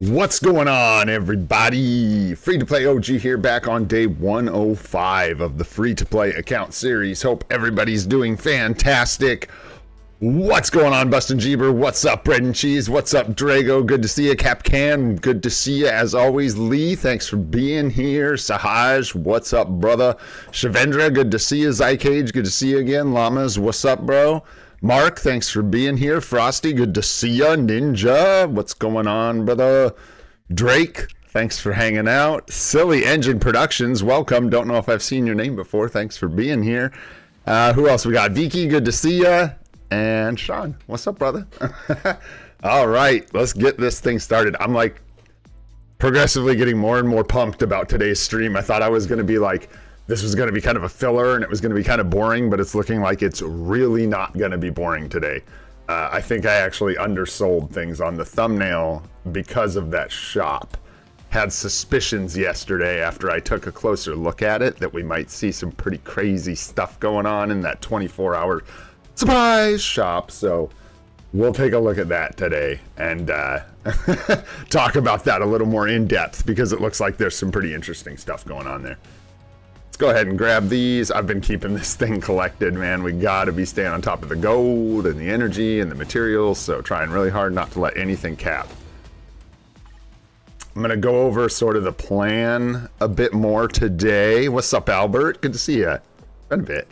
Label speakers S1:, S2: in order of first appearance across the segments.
S1: What's going on, everybody? Free-to-play OG here, back on day 105 of the free-to-play account series. Hope everybody's doing fantastic. What's going on, Bustin' Jeeber? What's up, Bread and Cheese? What's up, Drago? Good to see you. Capcan, good to see you as always. Lee, thanks for being here. Sahaj, what's up, brother? Shavendra, good to see you. Zycage, good to see you again. Llamas, what's up, bro? Mark, thanks for being here. Frosty, good to see ya. Ninja, what's going on, brother? Drake, thanks for hanging out. Silly Engine Productions, welcome. Don't know if I've seen your name before. Thanks for being here. Who else we got? Vicky, good to see ya. And Sean, what's up, brother? All right, let's get this thing started. I'm like progressively getting more and more pumped about today's stream. I thought I was going to be like, this was going to be kind of a filler and it was going to be kind of boring, but it's looking like it's really not going to be boring today. I think I actually undersold things on the thumbnail because of that shop. Had suspicions yesterday after I took a closer look at it that we might see some pretty crazy stuff going on in that 24-hour surprise shop. So we'll take a look at that today and talk about that a little more in depth because it looks like there's some pretty interesting stuff going on there. Go ahead and grab these. I've been keeping this thing collected, man. We gotta be staying on top of the gold and the energy and the materials, so trying really hard not to let anything cap. I'm gonna go over sort of the plan a bit more today. What's up, Albert? Good to see you. Been a bit.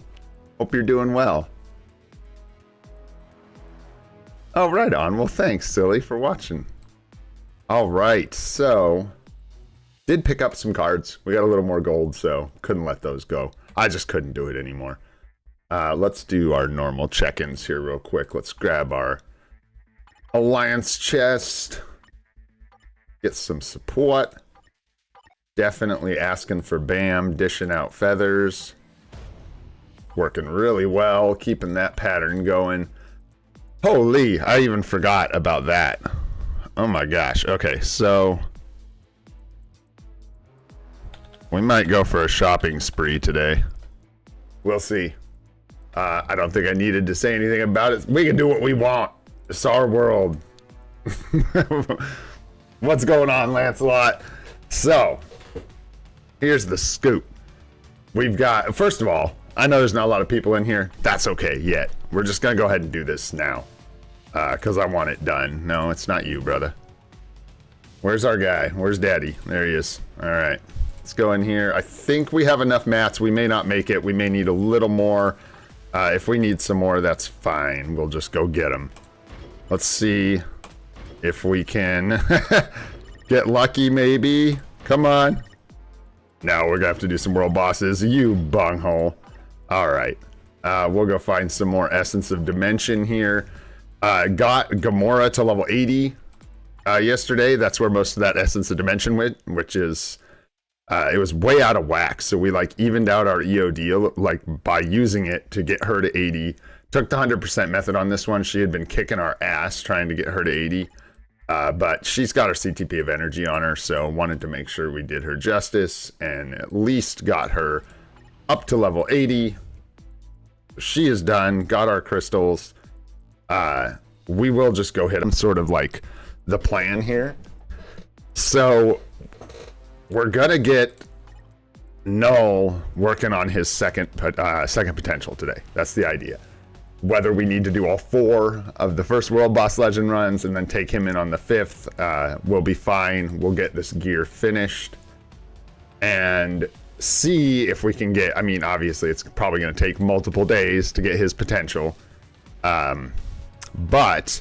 S1: Hope you're doing well. Oh, right on. Well, thanks, Silly, for watching. All right, so did pick up some cards. We got a little more gold, so couldn't let those go. I just couldn't do it anymore. Let's do our normal check-ins here real quick. Let's grab our alliance chest. Get some support. Definitely asking for BAM, dishing out feathers. Working really well, keeping that pattern going. Holy, I even forgot about that. Oh my gosh. Okay, so we might go for a shopping spree today. We'll see. I don't think I needed to say anything about it. We can do what we want. It's our world. What's going on, Lancelot? So, here's the scoop. We've got, first of all, I know there's not a lot of people in here. That's okay yet. We're just going to go ahead and do this now. Because I want it done. No, it's not you, brother. Where's our guy? Where's Daddy? There he is. All right. Let's go in here. I think we have enough mats. We may not make it. We may need a little more. If we need some more, that's fine. We'll just go get them. Let's see if we can get lucky, maybe. Come on. No, we're going to have to do some world bosses. You bunghole. All right. We'll go find some more Essence of Dimension here. Got Gamora to level 80 yesterday. That's where most of that Essence of Dimension went, which is it was way out of whack, so we like evened out our EOD like by using it to get her to 80. Took the 100% method on this one. She had been kicking our ass trying to get her to 80, but she's got her CTP of energy on her, so wanted to make sure we did her justice and at least got her up to level 80. She is done. Got our crystals. We will just go hit them. Sort of like the plan here. So we're gonna get Knull working on his second potential today. That's the idea. Whether we need to do all 4 of the first World Boss Legend runs and then take him in on the 5th, we'll be fine. We'll get this gear finished and see if we can get, I mean, obviously it's probably going to take multiple days to get his potential. But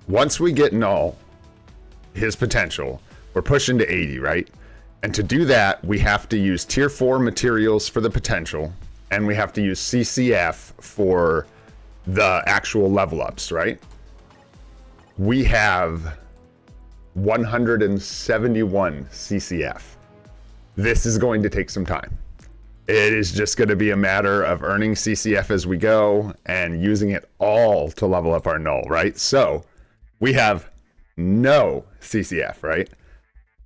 S1: once we get Knull, his potential, we're pushing to 80, right? And to do that, we have to use tier 4 materials for the potential, and we have to use CCF for the actual level ups, right? We have 171 CCF. This is going to take some time. It is just going to be a matter of earning CCF as we go and using it all to level up our Knull, right? So we have no CCF, right?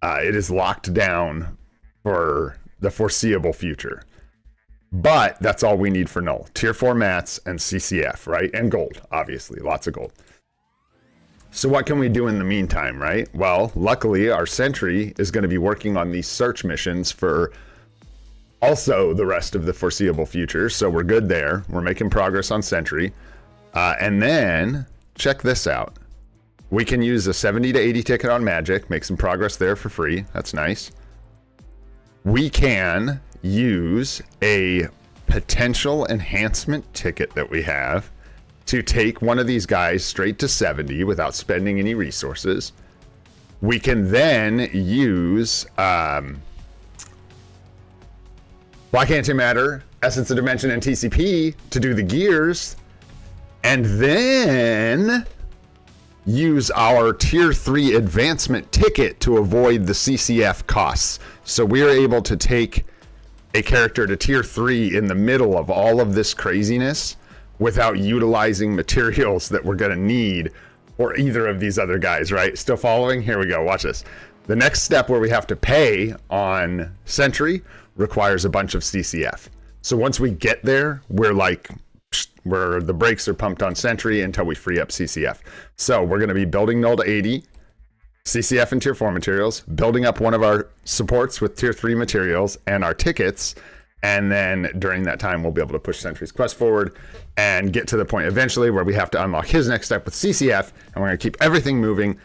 S1: It is locked down for the foreseeable future. But that's all we need for Knull. Tier 4 mats and CCF, right? And gold, obviously. Lots of gold. So what can we do in the meantime, right? Well, luckily our sentry is going to be working on these search missions for also the rest of the foreseeable future. So we're good there. We're making progress on sentry. And then check this out. We can use a 70 to 80 ticket on magic, make some progress there for free. That's nice. We can use a potential enhancement ticket that we have to take one of these guys straight to 70 without spending any resources. We can then use Black Antimatter, Essence of Dimension, and TCP to do the gears, and then use our tier 3 advancement ticket to avoid the CCF costs. So we're able to take a character to tier 3 in the middle of all of this craziness without utilizing materials that we're going to need for either of these other guys, right? Still following? Here we go. Watch this. The next step where we have to pay on Sentry requires a bunch of CCF. So once we get there, we're like, where the brakes are pumped on Sentry until we free up CCF. So we're going to be building Knull to 80, CCF and tier 4 materials, building up one of our supports with tier 3 materials and our tickets. And then during that time, we'll be able to push Sentry's quest forward and get to the point eventually where we have to unlock his next step with CCF. And we're going to keep everything moving.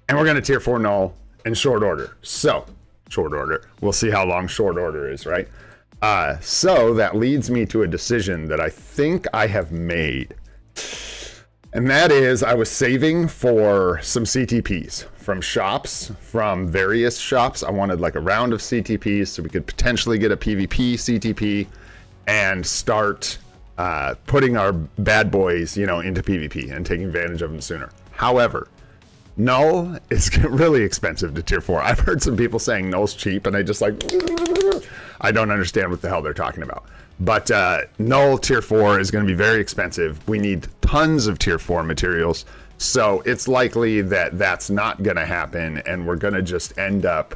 S1: And we're going to tier 4 Knull in short order. So, short order. We'll see how long short order is, right? So that leads me to a decision that I think I have made. And that is, I was saving for some CTPs from shops, from various shops. I wanted like a round of CTPs so we could potentially get a PvP CTP and start putting our bad boys, you know, into PvP and taking advantage of them sooner. However, Knull is really expensive to tier 4. I've heard some people saying Knull's cheap, and I just like, I don't understand what the hell they're talking about. But Knull tier 4 is going to be very expensive. We need tons of tier 4 materials. So it's likely that that's not going to happen, and we're going to just end up...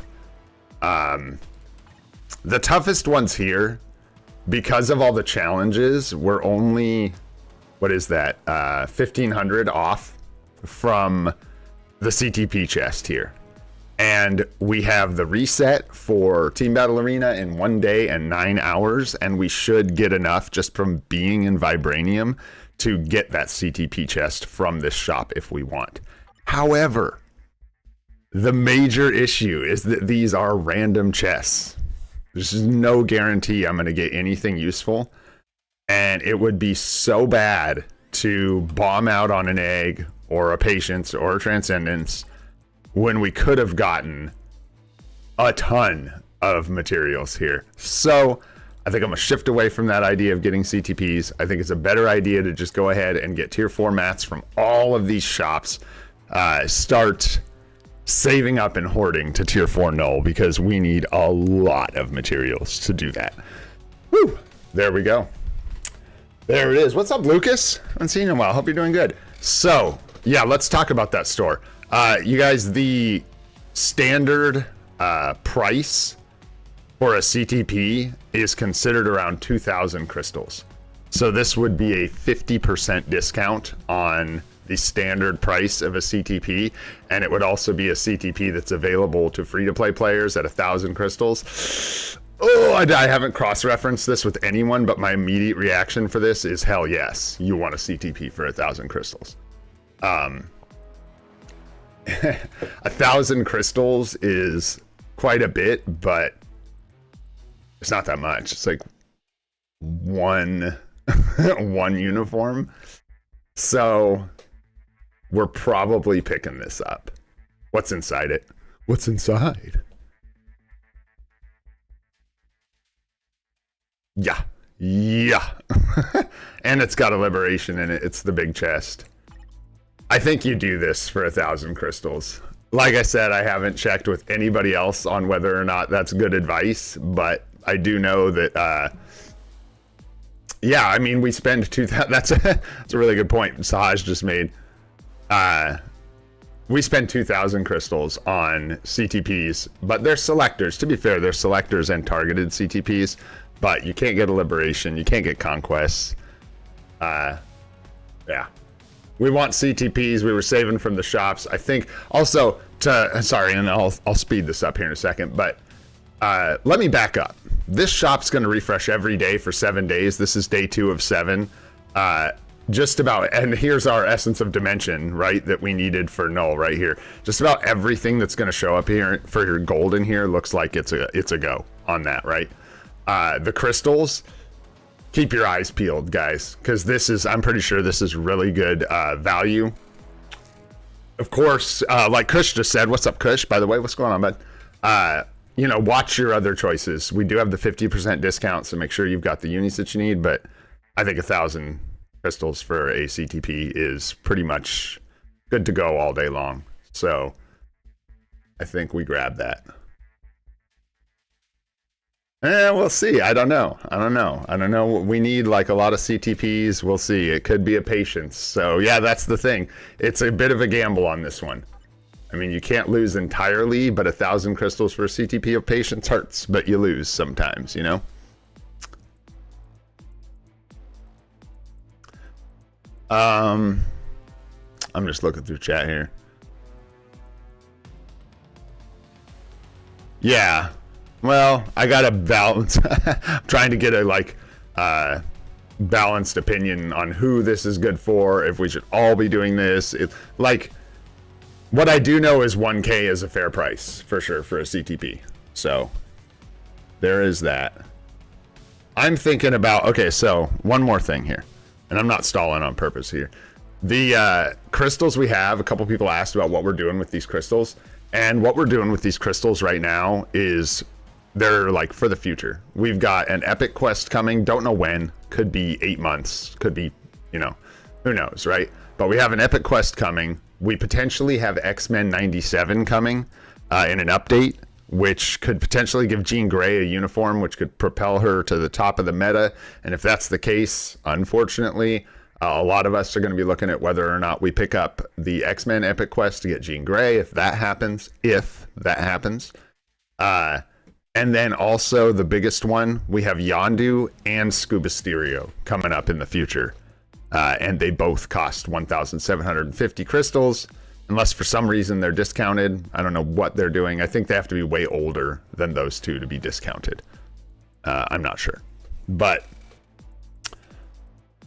S1: the toughest ones here, because of all the challenges, we're only, what is that, 1,500 off from the CTP chest here. And we have the reset for Team Battle Arena in 1 day and 9 hours, and we should get enough just from being in Vibranium to get that CTP chest from this shop if we want. However, the major issue is that these are random chests. There's no guarantee I'm going to get anything useful, and it would be so bad to bomb out on an egg or a patience or a transcendence when we could have gotten a ton of materials here. So I think I'm gonna shift away from that idea of getting CTPs. I think it's a better idea to just go ahead and get tier 4 mats from all of these shops, start saving up and hoarding to tier 4 Knull, because we need a lot of materials to do that. Woo! There we go. There it is. What's up, Lucas? I haven't seen you in a while. Hope you're doing good. So, yeah, let's talk about that store. You guys, the standard price for a CTP is considered around 2,000 crystals. So this would be a 50% discount on the standard price of a CTP, and it would also be a CTP that's available to free-to-play players at 1,000 crystals. Oh, I haven't cross-referenced this with anyone, but my immediate reaction for this is hell yes, you want a CTP for 1,000 crystals. 1,000 crystals is quite a bit, but it's not that much. It's like one uniform. So we're probably picking this up. What's inside it? What's inside? Yeah. And it's got a liberation in it. It's the big chest. I think you do this for 1,000 crystals. Like I said, I haven't checked with anybody else on whether or not that's good advice, but I do know that, yeah, I mean, we spend 2,000, that's a really good point Sahaj just made. We spend 2,000 crystals on CTPs, but they're selectors. To be fair, they're selectors and targeted CTPs, but you can't get a liberation, you can't get conquests. Yeah. We want CTPs. We were saving from the shops. I think also sorry, and I'll speed this up here in a second, but let me back up. This shop's going to refresh every day for 7 days. This is day 2 of 7. Just about, and here's our essence of dimension, right, that we needed for Knull right here. Just about everything that's going to show up here for your gold in here looks like it's a go on that, right? The crystals, keep your eyes peeled, guys, because this is, I'm pretty sure this is really good value. Of course, like Kush just said, what's up, Kush? By the way, what's going on, bud? You know, watch your other choices. We do have the 50% discount, so make sure you've got the unis that you need, but I think 1,000 crystals for a CTP is pretty much good to go all day long. So I think we grab that. We'll see. I don't know. We need like a lot of CTPs. We'll see. It could be a patience. So yeah, that's the thing. It's a bit of a gamble on this one. I mean, you can't lose entirely, but 1,000 crystals for a CTP of patience hurts, but you lose sometimes, you know? I'm just looking through chat here. Yeah. Well, I got a balance. I'm trying to get a like balanced opinion on who this is good for, if we should all be doing this. Like, what I do know is 1K is a fair price for sure for a CTP. So there is that. I'm thinking about, okay, so one more thing here, and I'm not stalling on purpose here. The crystals we have, a couple people asked about what we're doing with these crystals, and what we're doing with these crystals right now is they're like for the future. We've got an epic quest coming, don't know when, could be 8 months, could be, you know, who knows, right? But we have an epic quest coming. We potentially have X-Men 97 coming in an update, which could potentially give Jean Grey a uniform, which could propel her to the top of the meta. And if that's the case, unfortunately, a lot of us are going to be looking at whether or not we pick up the X-Men epic quest to get Jean Grey, if that happens. And then also the biggest one, we have Yondu and Scuba Stereo coming up in the future. And they both cost 1,750 crystals, unless for some reason they're discounted. I don't know what they're doing. I think they have to be way older than those two to be discounted. I'm not sure. But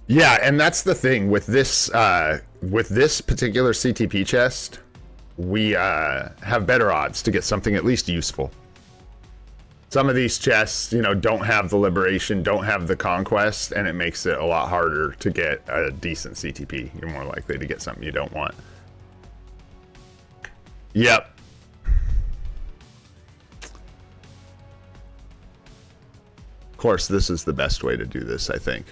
S1: yeah, and that's the thing with this particular CTP chest, we have better odds to get something at least useful. Some of these chests, you know, don't have the liberation, don't have the conquest, and it makes it a lot harder to get a decent CTP. You're more likely to get something you don't want. Yep. Of course, this is the best way to do this, I think.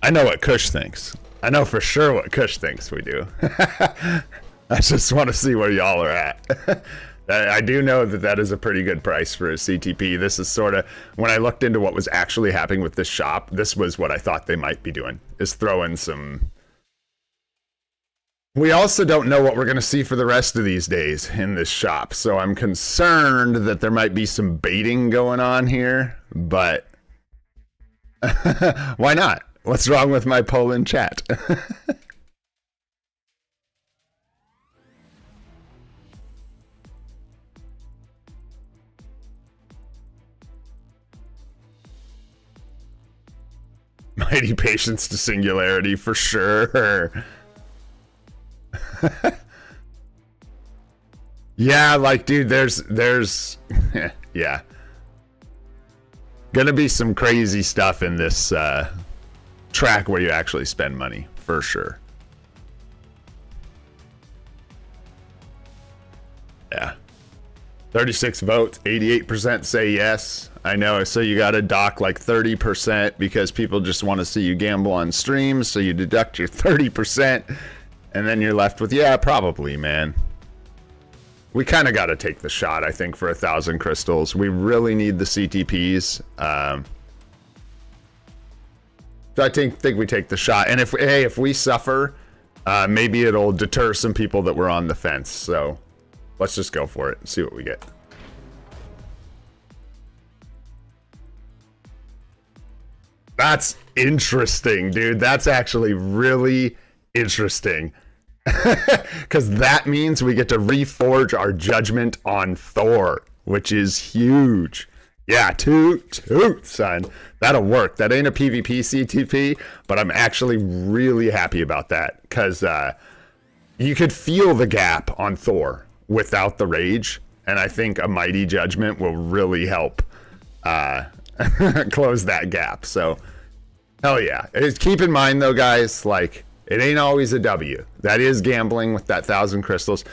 S1: I know what Kush thinks. I know for sure what Kush thinks we do. I just want to see where y'all are at. I do know that that is a pretty good price for a CTP. This is sort of, when I looked into what was actually happening with this shop, this was what I thought they might be doing, is throw in some... We also don't know what we're going to see for the rest of these days in this shop, so I'm concerned that there might be some baiting going on here, but why not? What's wrong with my poll in chat? Mighty patience to singularity for sure. Yeah, like, dude, there's yeah. Gonna be some crazy stuff in this track where you actually spend money, for sure. Yeah. 36 votes, 88% say yes. I know, so you gotta dock like 30% because people just want to see you gamble on streams, so you deduct your 30%, and then you're left with, yeah, probably, man. We kind of gotta take the shot, I think, for 1,000 crystals. We really need the CTPs. So I think we take the shot, and if we suffer, maybe it'll deter some people that were on the fence. So let's just go for it and see what we get. That's interesting, dude. That's actually really interesting. Because that means we get to reforge our judgment on Thor, which is huge. Yeah, toot, son. That'll work. That ain't a PvP CTP, but I'm actually really happy about that. Because you could feel the gap on Thor without the rage. And I think a Mighty Judgment will really help close that gap. So, hell yeah. Keep in mind, though, guys, like, it ain't always a W. That is gambling with that 1,000 crystals.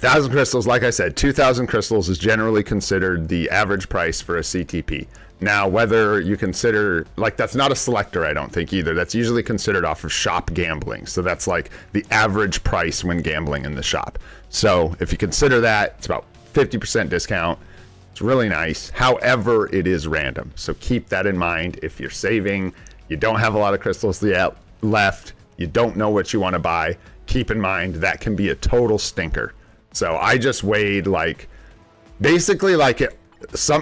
S1: 1,000 crystals, like I said, 2,000 crystals is generally considered the average price for a CTP. Now, whether you consider, like, that's not a selector, I don't think either. That's usually considered off of shop gambling. So that's like the average price when gambling in the shop. So if you consider that, it's about 50% discount. It's really nice. However, it is random. So keep that in mind. If you're saving, you don't have a lot of crystals left, you don't know what you want to buy, keep in mind that can be a total stinker. So I just weighed, like, basically like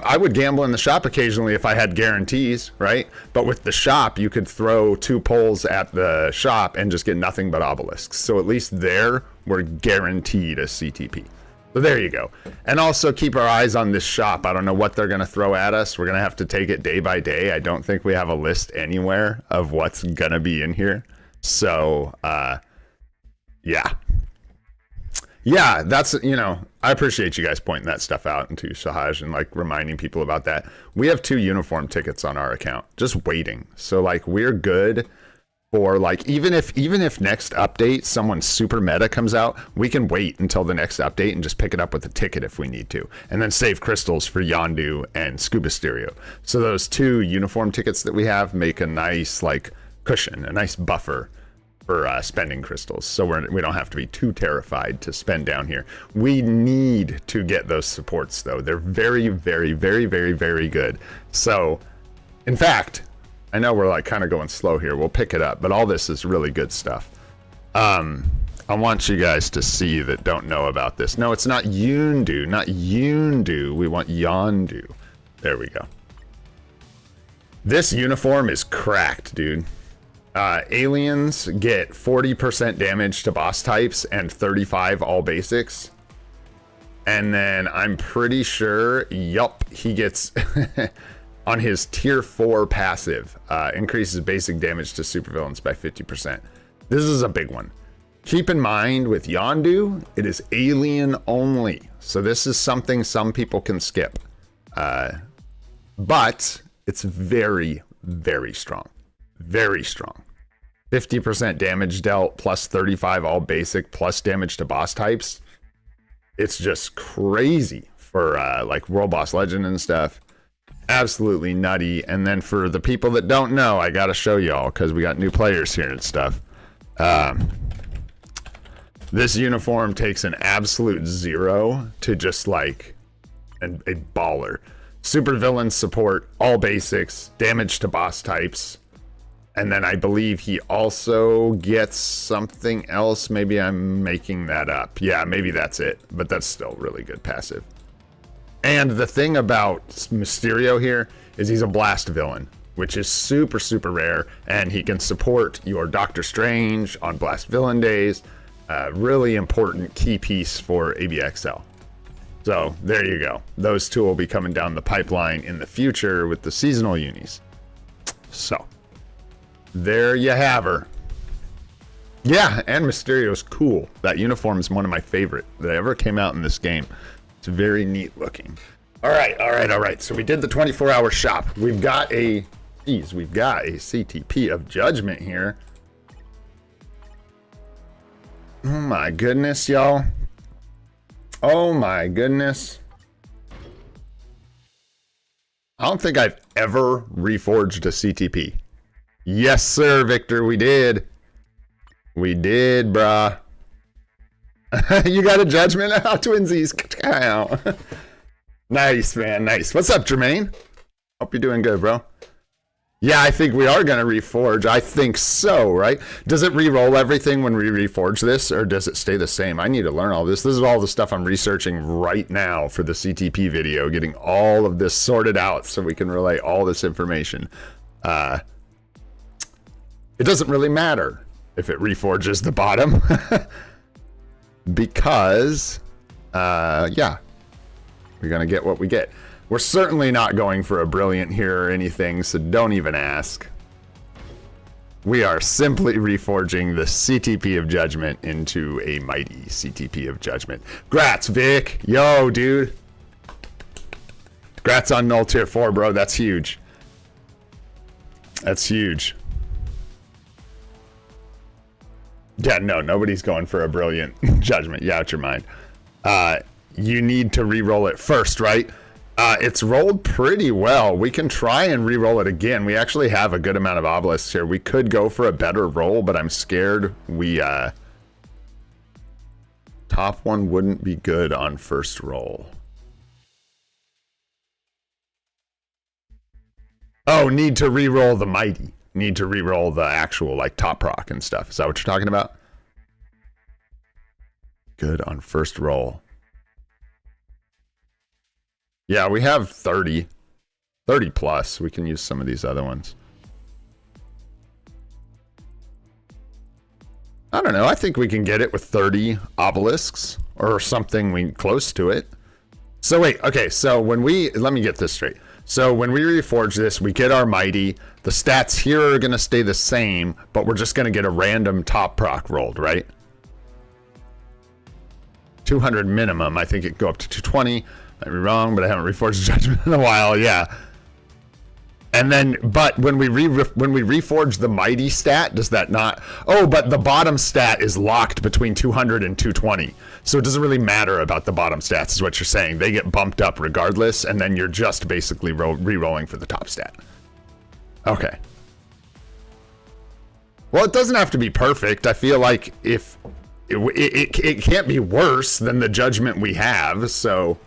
S1: I would gamble in the shop occasionally if I had guarantees, right? But with the shop, you could throw 2 pulls at the shop and just get nothing but obelisks. So at least there, we're guaranteed a CTP. So there you go. And also keep our eyes on this shop. I don't know what they're going to throw at us. We're going to have to take it day by day. I don't think we have a list anywhere of what's going to be in here. So, yeah. Yeah, that's, you know, I appreciate you guys pointing that stuff out into Sahaj and, like, reminding people about that. We have 2 uniform tickets on our account, just waiting. So, like, we're good for, like, even if next update someone super meta comes out, we can wait until the next update and just pick it up with a ticket if we need to, and then save crystals for Yondu and Scuba Stereo. So those 2 uniform tickets that we have make a nice, like, cushion, a nice buffer for spending crystals, so we don't have to be too terrified to spend down here. We need to get those supports, though. They're very, very, very, very, very good. So, in fact, I know we're, like, kind of going slow here. We'll pick it up, but all this is really good stuff. I want you guys to see that don't know about this. No, it's not Yundu, not Yundu. We want Yondu. There we go. This uniform is cracked, dude. Aliens get 40% damage to boss types and 35 all basics. And then I'm pretty sure, yup, he gets on his tier 4 passive, increases basic damage to supervillains by 50%. This is a big one. Keep in mind with Yondu, it is alien only. So this is something some people can skip. But it's very, very strong. Very strong. 50% damage dealt, plus 35 all basic, plus damage to boss types. It's just crazy for like World Boss Legend and stuff. Absolutely nutty. And then for the people that don't know, I gotta show y'all because we got new players here and stuff. This uniform takes an absolute 0 to just like a baller. Super villain support, all basics, damage to boss types. And then I believe he also gets something else. Maybe I'm making that up. Yeah, maybe that's it. But that's still really good passive. And the thing about Mysterio here is he's a blast villain, which is super, super rare. And he can support your Doctor Strange on blast villain days. Really important key piece for ABXL. So there you go. Those 2 will be coming down the pipeline in the future with the seasonal unis. So there you have her. Yeah, and Mysterio's cool. That uniform is one of my favorite that ever came out in this game. It's very neat looking. All right. So we did the 24-hour shop. We've got a CTP of Judgment here. Oh my goodness, y'all. Oh my goodness. I don't think I've ever reforged a CTP. Yes, sir, Victor, we did. We did, brah. You got a Judgment now, twinsies. Nice, man, nice. What's up, Jermaine? Hope you're doing good, bro. Yeah, I think we are going to reforge. I think so, right? Does it re-roll everything when we reforge this, or does it stay the same? I need to learn all this. This is all the stuff I'm researching right now for the CTP video, getting all of this sorted out so we can relay all this information. It doesn't really matter if it reforges the bottom because, yeah, we're going to get what we get. We're certainly not going for a brilliant here or anything, so don't even ask. We are simply reforging the CTP of Judgment into a mighty CTP of Judgment. Grats, Vic. Yo, dude. Grats on Knull tier 4, bro. That's huge. That's huge. Yeah, no, nobody's going for a brilliant Judgment. Yeah, out your mind. You need to re-roll it first, right? It's rolled pretty well. We can try and re-roll it again. We actually have a good amount of obelisks here. We could go for a better roll, but I'm scared we top one wouldn't be good on first roll. Oh, need to re-roll the mighty. Need to re-roll the actual like top proc and stuff. Is that what you're talking about? Good on first roll. Yeah, we have 30 plus. We can use some of these other ones. I don't know. I think we can get it with 30 obelisks or something close to it. So wait, okay. So when let me get this straight. So when we reforge this, we get our mighty. The stats here are going to stay the same, but we're just going to get a random top proc rolled, right? 200 minimum. I think it go up to 220. Might be wrong, but I haven't reforged Judgment in a while. Yeah. And then, but when we reforge the mighty stat, does that not? Oh, but the bottom stat is locked between 200 and 220. So it doesn't really matter about the bottom stats, is what you're saying. They get bumped up regardless, and then you're just basically re-rolling for the top stat. Okay. Well, it doesn't have to be perfect. I feel like if it can't be worse than the Judgment we have, so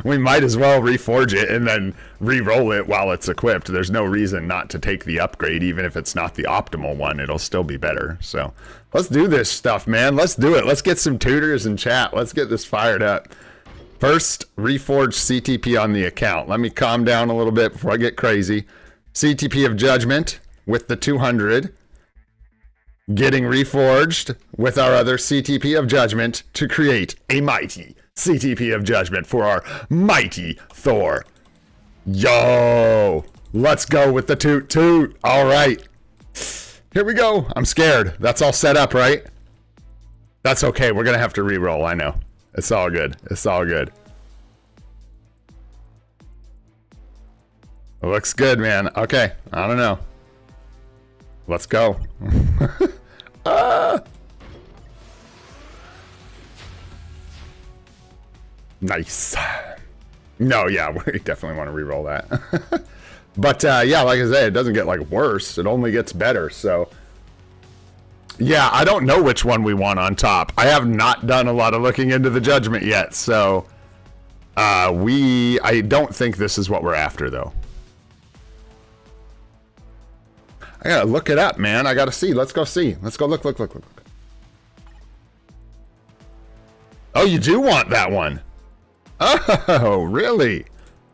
S1: we might as well reforge it and then re-roll it while it's equipped. There's no reason not to take the upgrade, even if it's not the optimal one. It'll still be better. So let's do this stuff, man. Let's do it. Let's get some tutors in chat. Let's get this fired up. First, reforge CTP on the account. Let me calm down a little bit before I get crazy. CTP of Judgment with the 200 getting reforged with our other CTP of Judgment to create a mighty CTP of Judgment for our mighty Thor. Yo, let's go with the toot. All right, here we go. I'm scared. That's all set up, right? That's okay. We're gonna have to re-roll. I know. It's all good. It's all good. It looks good, man. Okay, I don't know. Let's go. Nice. No, yeah, we definitely want to re-roll that. But yeah, like I said, it doesn't get like worse. It only gets better. So yeah, I don't know which one we want on top. I have not done a lot of looking into the Judgment yet. So I don't think this is what we're after though. I gotta look it up, man. I gotta see. Let's go see. Let's go look. Oh, you do want that one. Oh, really?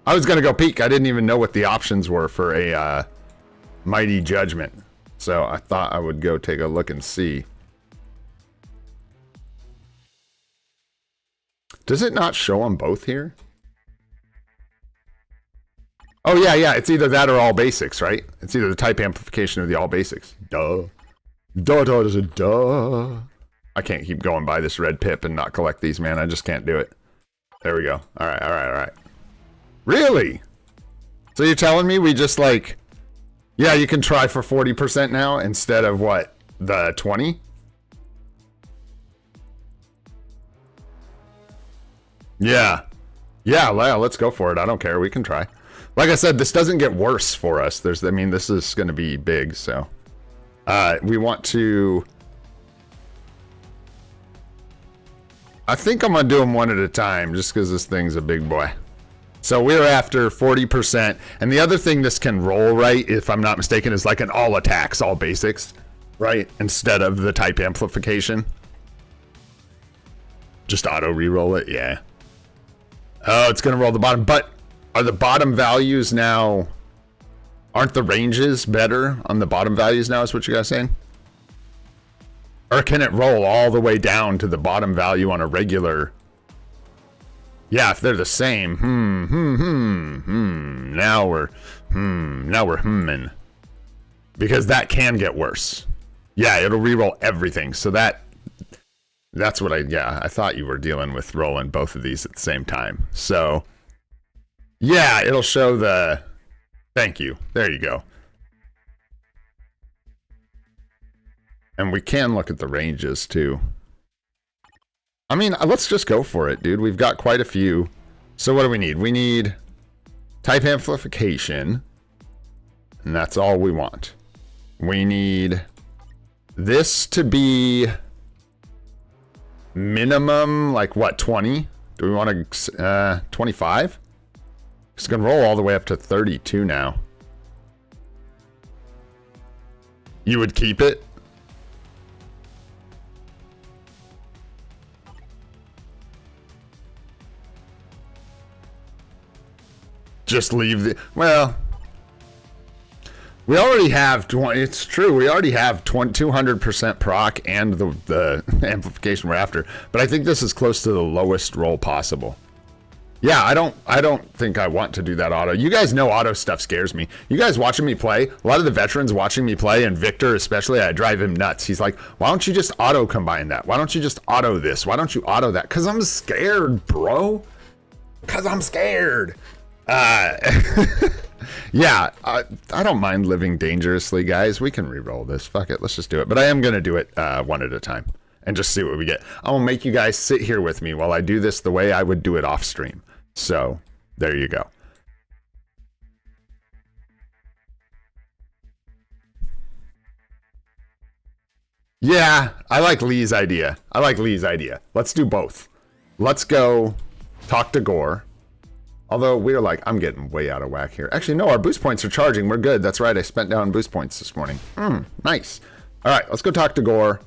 S1: I was gonna go peek. I didn't even know what the options were for a mighty Judgment. So I thought I would go take a look and see. Does it not show them both here? Oh, yeah. It's either that or all basics, right? It's either the type amplification or the all basics. Duh. Duh. I can't keep going by this red pip and not collect these, man. I just can't do it. There we go. All right. Really? So you're telling me we just like... Yeah, you can try for 40% now instead of what? The 20? Yeah. Yeah, well, let's go for it. I don't care. We can try. Like I said, this doesn't get worse for us. I mean, this is going to be big, so... we want to... I think I'm going to do them one at a time, just because this thing's a big boy. So we're after 40%. And the other thing this can roll, right, if I'm not mistaken, is like an all attacks, all basics, right? Instead of the type amplification. Just auto reroll it, yeah. Oh, it's going to roll the bottom. But are the bottom values now... Aren't the ranges better on the bottom values now, is what you guys saying? Or can it roll all the way down to the bottom value on a regular... Yeah, if they're the same. Now we're hmming. Because that can get worse. Yeah, it'll re-roll everything. So that's what I thought you were dealing with rolling both of these at the same time. So, yeah, it'll show the... Thank you. There you go. And we can look at the ranges, too. I mean, let's just go for it, dude. We've got quite a few. So what do we need? We need type amplification. And that's all we want. We need this to be minimum, like what, 20? Do we want to, 25? It's going to roll all the way up to 32 now. You would keep it? Just leave the... Well... We already have... It's true, we already have 200% proc and the amplification we're after. But I think this is close to the lowest roll possible. Yeah, I don't think I want to do that auto. You guys know auto stuff scares me. You guys watching me play, a lot of the veterans watching me play, and Victor especially, I drive him nuts. He's like, why don't you just auto combine that? Why don't you just auto this? Why don't you auto that? Because I'm scared, bro. Because I'm scared. Yeah, I don't mind living dangerously, guys. We can re-roll this. Fuck it, let's just do it. But I am going to do it one at a time and just see what we get. I will make you guys sit here with me while I do this the way I would do it off stream. So, there you go. Yeah, I like Lee's idea. Let's do both. Let's go talk to Gore. Although we're like, I'm getting way out of whack here. Actually, no, our boost points are charging. We're good. That's right. I spent down boost points this morning. Nice. All right, let's go talk to Gore.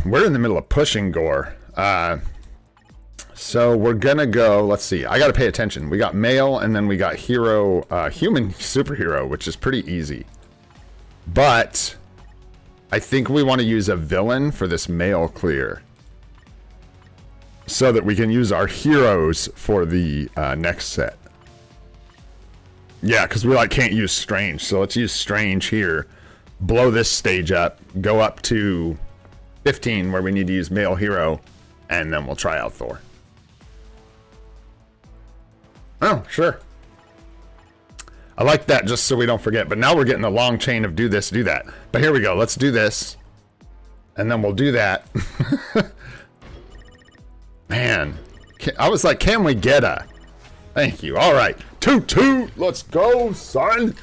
S1: We're in the middle of pushing Gore. So we're going to go, let's see. I got to pay attention. We got male, and then we got hero, human superhero, which is pretty easy. But I think we want to use a villain for this male clear, so that we can use our heroes for the next set. Yeah, because we can't use Strange. So let's use Strange here. Blow this stage up. Go up to 15 where we need to use male hero. And then we'll try out Thor. Oh, sure. I like that just so we don't forget. But now we're getting a long chain of do this, do that. But here we go. Let's do this. And then we'll do that. Man, I was like, can we get a... Thank you. All right. Toot. Let's go, son.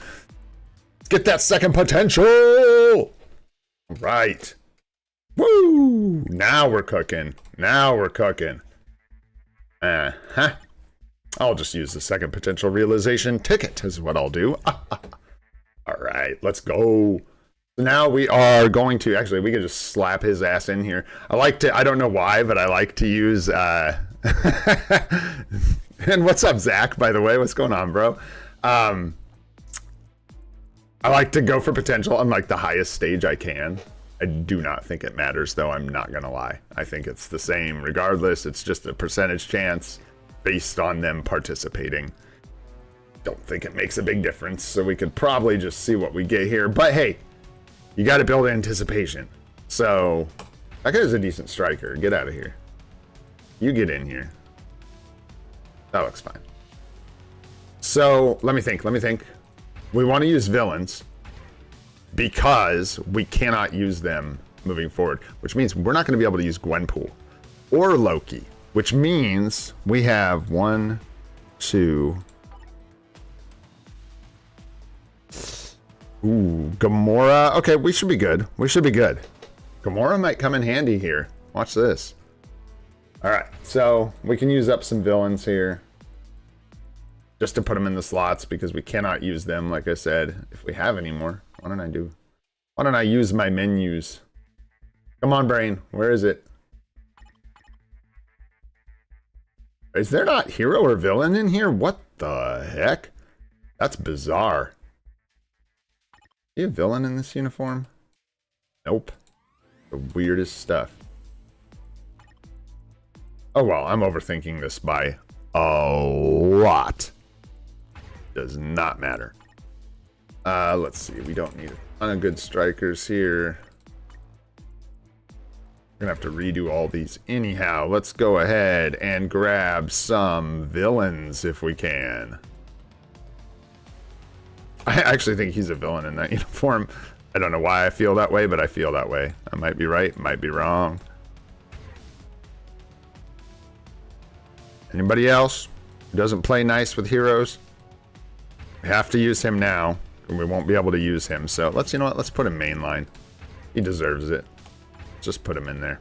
S1: Let's get that second potential. Right. Woo. Now we're cooking. Uh-huh. I'll just use the second potential realization ticket is what I'll do. All right. Let's go. Now we are going to, actually, we could just slap his ass in here. I don't know why, but I like to use, and what's up, Zach, by the way? What's going on, bro? I like to go for potential on, the highest stage I can. I do not think it matters, though. I'm not going to lie. I think it's the same regardless. It's just a percentage chance based on them participating. Don't think it makes a big difference, so we could probably just see what we get here. But, hey. You got to build anticipation. So, that guy's a decent striker. Get out of here. You get in here. That looks fine. So, let me think. We want to use villains because we cannot use them moving forward, which means we're not going to be able to use Gwenpool or Loki, which means we have 1, 2... Ooh, Gamora. Okay, we should be good. Gamora might come in handy here. Watch this. All right, so we can use up some villains here. just to put them in the slots because we cannot use them, like I said, if we have any more. Why don't I use my menus? Come on, brain. Where is it? Is there not hero or villain in here? What the heck? That's bizarre. Is he a villain in this uniform? Nope. The weirdest stuff. Oh well, I'm overthinking this by a lot. Does not matter. Let's see. We don't need a ton of good strikers here. We're gonna have to redo all these anyhow. Let's go ahead and grab some villains if we can. I actually think he's a villain in that uniform. I don't know why I feel that way, but I feel that way. I might be right, might be wrong. Anybody else who doesn't play nice with heroes? We have to use him now, and we won't be able to use him. So let's, you know what? Let's put him mainline. He deserves it. Just put him in there.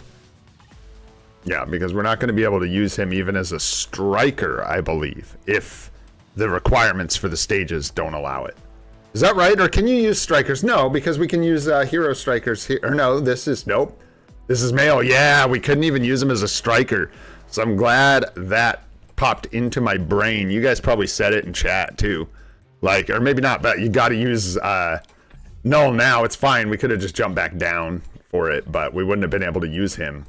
S1: Yeah, because we're not going to be able to use him even as a striker, I believe, if the requirements for the stages don't allow it. Is that right? Or can you use strikers? No, because we can use hero strikers here. Or no, this is, nope. This is male. Yeah, we couldn't even use him as a striker. So I'm glad that popped into my brain. You guys probably said it in chat too. Like, or maybe not, but you got to use Knull now. It's fine. We could have just jumped back down for it, but we wouldn't have been able to use him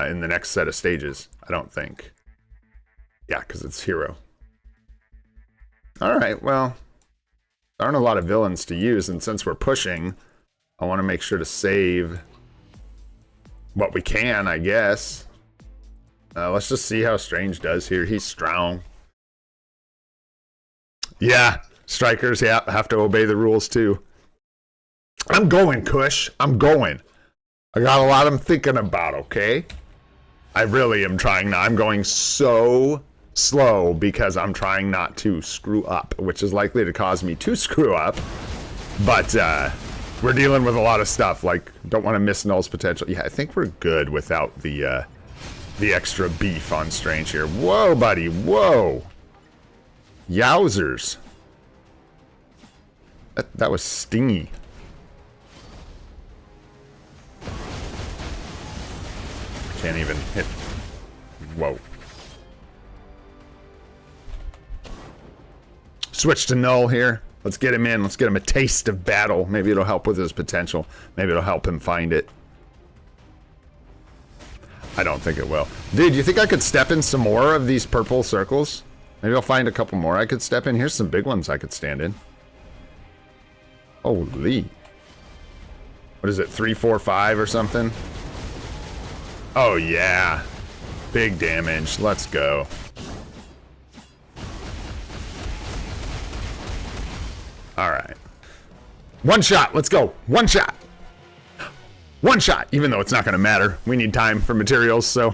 S1: in the next set of stages, I don't think. Yeah, because it's hero. All right, well, there aren't a lot of villains to use, and since we're pushing, I want to make sure to save what we can, I guess. Let's just see how Strange does here. He's strong. Yeah, strikers, yeah, have to obey the rules too. I'm going, Kush. I'm going. I got a lot I'm thinking about, okay? I really am trying not. I'm going so slow because I'm trying not to screw up, which is likely to cause me to screw up. But we're dealing with a lot of stuff, like don't want to miss Knull's potential. Yeah, I think we're good without the extra beef on Strange here. Whoa, buddy, whoa. Yowzers. That was stingy. Can't even hit. Whoa. Switch to Knull here. Let's get him in. Let's get him a taste of battle. Maybe it'll help with his potential. Maybe it'll help him find it. I don't think it will. Dude, you think I could step in some more of these purple circles? Maybe I'll find a couple more I could step in. Here's some big ones I could stand in. Holy. What is it, 3, 4, 5 or something? Oh, yeah. Big damage. Let's go. All right. One shot. Let's go. One shot. One shot, even though it's not going to matter. We need time for materials, so...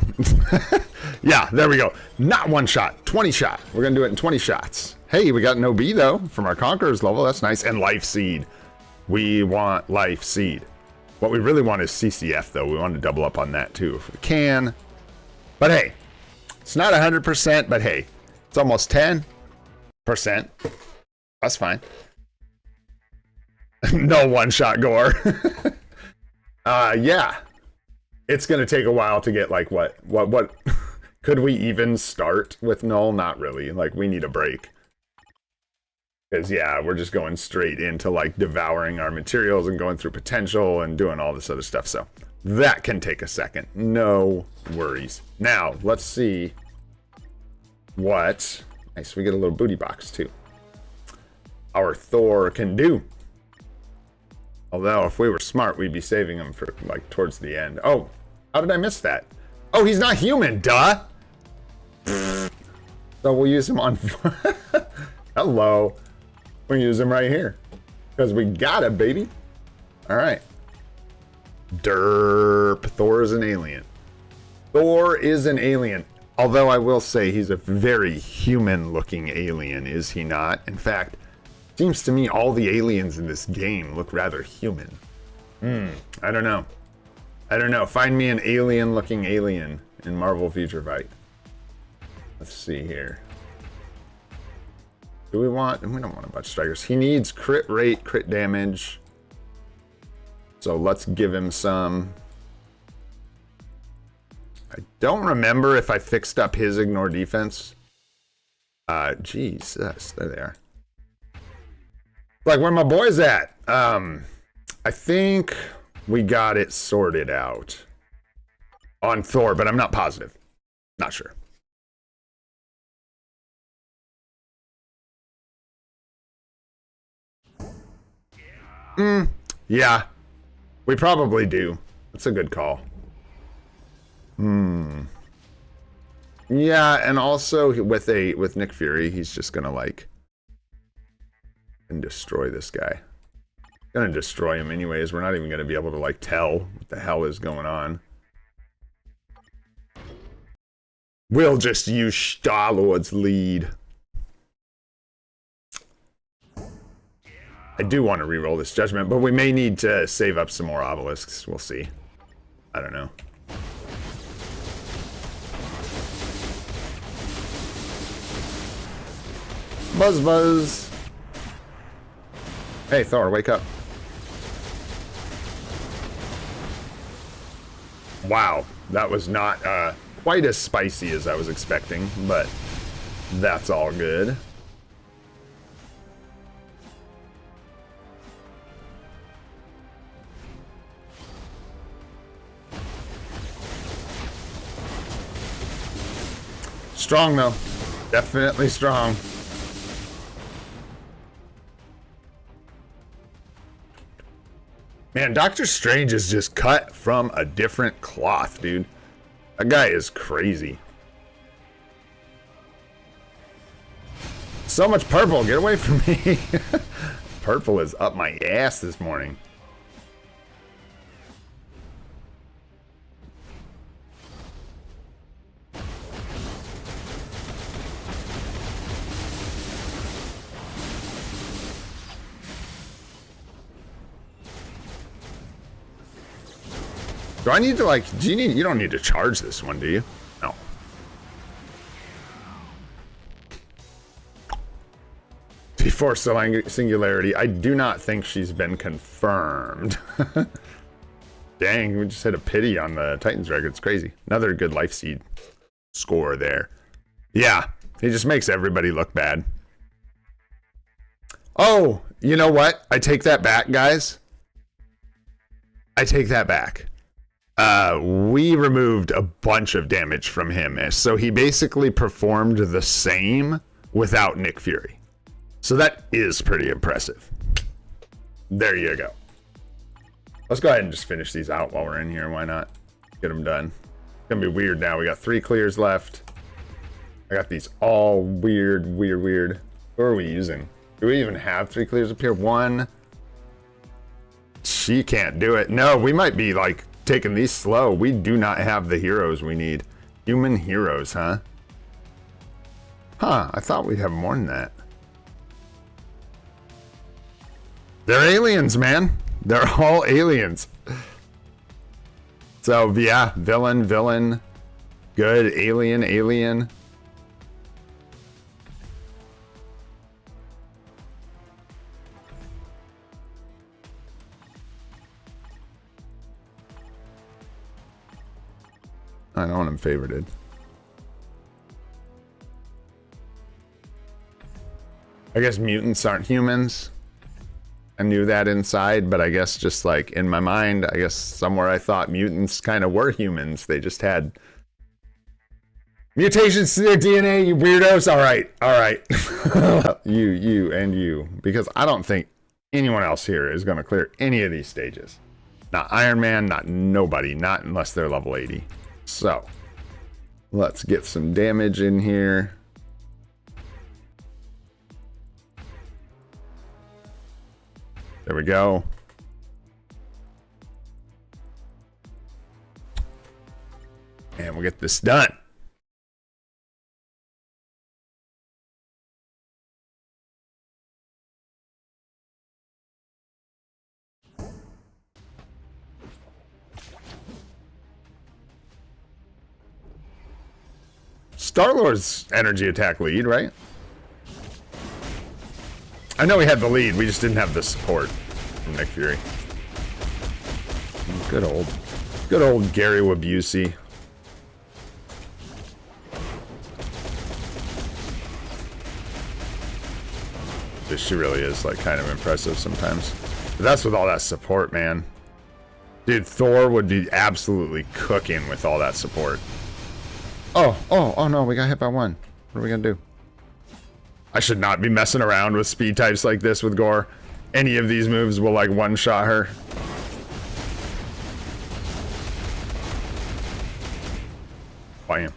S1: yeah, there we go. Not one shot. 20 shot. We're going to do it in 20 shots. Hey, we got an OB, though, from our Conqueror's level. That's nice. And Life Seed. We want Life Seed. What we really want is CCF, though. We want to double up on that, too, if we can. But hey, it's not 100%, but hey, it's almost 10%. That's fine. No one-shot gore. Yeah. It's going to take a while to get, like, what? Could we even start with Knull? Not really. Like, we need a break. Because, yeah, we're just going straight into, like, devouring our materials and going through potential and doing all this other stuff. So, that can take a second. No worries. Now, let's see what... Nice, we get a little booty box, too. Our Thor can do. Although, if we were smart, we'd be saving him for, like, towards the end. Oh, how did I miss that? Oh, he's not human, duh! So we'll use him on... Hello. We'll use him right here. Because we got it, baby. Alright. Derp. Thor is an alien. Thor is an alien. Although I will say he's a very human-looking alien, is he not? In fact, seems to me all the aliens in this game look rather human. I don't know. I don't know. Find me an alien-looking alien in Marvel Future Fight. Let's see here. Do we want... We don't want a bunch of strikers. He needs crit rate, crit damage. So let's give him some. I don't remember if I fixed up his ignore defense. Jesus, there they are. Like, where my boys at? I think we got it sorted out on Thor, but I'm not positive. Not sure. Yeah, we probably do. That's a good call. Yeah, and also with Nick Fury, he's just gonna like and destroy this guy. Gonna destroy him anyways. We're not even gonna be able to like tell what the hell is going on. We'll just use Star-Lord's lead. I do want to reroll this judgment, but we may need to save up some more obelisks. We'll see. I don't know. Buzz buzz. Hey Thor, wake up. Wow, that was not quite as spicy as I was expecting, but that's all good. Strong though, definitely strong. Man, Doctor Strange is just cut from a different cloth, dude. That guy is crazy. So much purple, get away from me. Purple is up my ass this morning. Do I need to like, you don't need to charge this one, do you? No. Before Singularity, I do not think she's been confirmed. Dang, we just hit a pity on the Titans record. It's crazy. Another good life seed score there. Yeah, he just makes everybody look bad. Oh, you know what? I take that back, guys. I take that back. We removed a bunch of damage from him, so he basically performed the same without Nick Fury. So that is pretty impressive. There you go. Let's go ahead and just finish these out while we're in here. Why not? Get them done. It's gonna be weird now. We got 3 clears left. I got these all weird. Who are we using? Do we even have 3 clears up here? 1. She can't do it. No, we might be like taking these slow. We do not have the heroes we need. Human heroes, huh? Huh, I thought we'd have more than that. They're aliens, man. They're all aliens. So, yeah, villain, good, alien. I don't want him favorited. I guess mutants aren't humans. I knew that inside, but I guess just like in my mind, I guess somewhere I thought mutants kind of were humans. They just had mutations to their DNA, you weirdos. All right. you, and you. Because I don't think anyone else here is going to clear any of these stages. Not Iron Man, not nobody, not unless they're level 80. So, let's get some damage in here. There we go. And we'll get this done. Star-Lord's energy attack lead, right? I know we had the lead, we just didn't have the support from Nick Fury. Good old Gary Wabusey. She really is like kind of impressive sometimes. But that's with all that support, man. Dude, Thor would be absolutely cooking with all that support. Oh no, we got hit by one. What are we gonna do? I should not be messing around with speed types like this with Gore. Any of these moves will like one-shot her. Bam.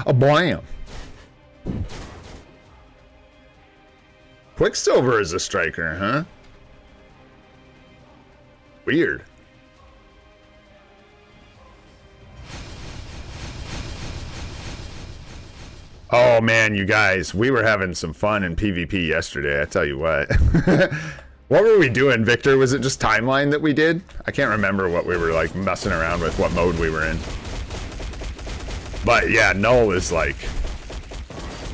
S1: A blam. Quicksilver is a striker, huh? Weird. Oh man, you guys, we were having some fun in PvP yesterday, I tell you what. What were we doing, Victor? Was it just timeline that we did? I can't remember what we were like messing around with, what mode we were in. But yeah, Knull is like,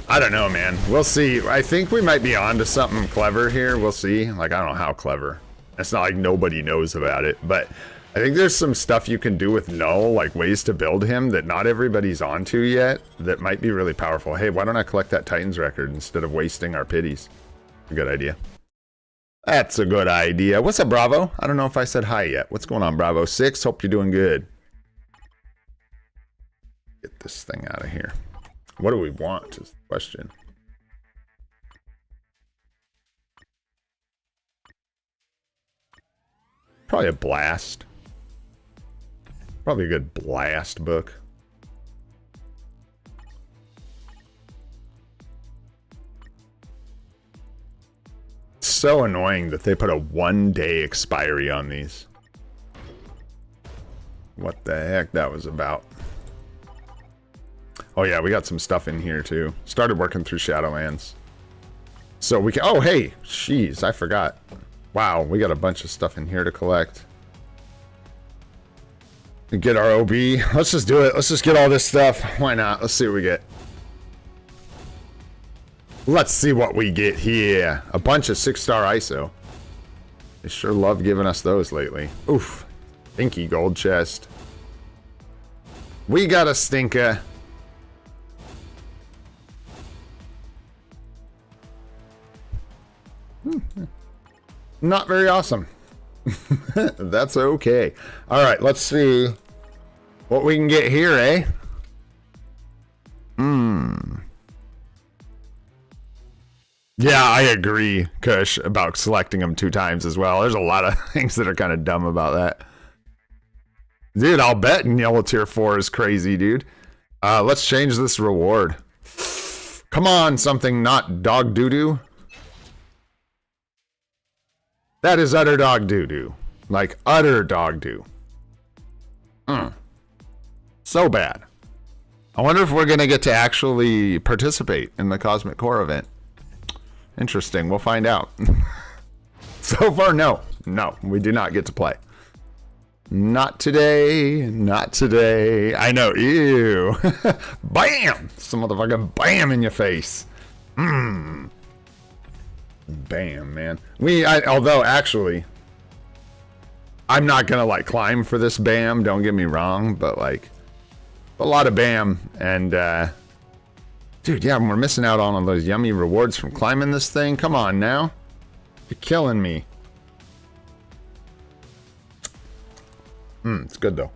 S1: I don't know, man. We'll see. I think we might be on to something clever here. We'll see. Like, I don't know how clever. It's not like nobody knows about it, but I think there's some stuff you can do with Knull, like ways to build him that not everybody's onto yet that might be really powerful. Hey, why don't I collect that Titan's record instead of wasting our pities? A good idea. That's a good idea. What's up, Bravo? I don't know if I said hi yet. What's going on, Bravo 6? Hope you're doing good. Get this thing out of here. What do we want is the question. Probably a blast. Probably a good blast book. It's so annoying that they put a 1-day expiry on these. What the heck that was about. Oh yeah, we got some stuff in here too. Started working through Shadowlands. So we can, oh hey, jeez, I forgot. Wow, we got a bunch of stuff in here to collect. And get our OB. Let's just do it. Let's just get all this stuff. Why not? Let's see what we get. Let's see what we get here. A bunch of 6-star ISO. They sure love giving us those lately. Oof. Stinky gold chest. We got a stinker. Not very awesome. That's okay. All right, let's see what we can get here, eh? Yeah, I agree, Kush, about selecting them 2 times as well. There's a lot of things that are kind of dumb about that. Dude, I'll bet in Yellow Tier 4 is crazy, dude. Let's change this reward. Come on, something not dog doo-doo. That is utter dog doo-doo. Like, utter dog doo. So bad. I wonder if we're going to get to actually participate in the Cosmic Core event. Interesting. We'll find out. So far, no. No, we do not get to play. Not today. Not today. I know. Ew. Bam! Some motherfucking bam in your face. Bam, man. Although, actually, I'm not gonna, like, climb for this bam, don't get me wrong, but, like, a lot of bam, and, dude, yeah, we're missing out on all those yummy rewards from climbing this thing. Come on, now. You're killing me. It's good, though.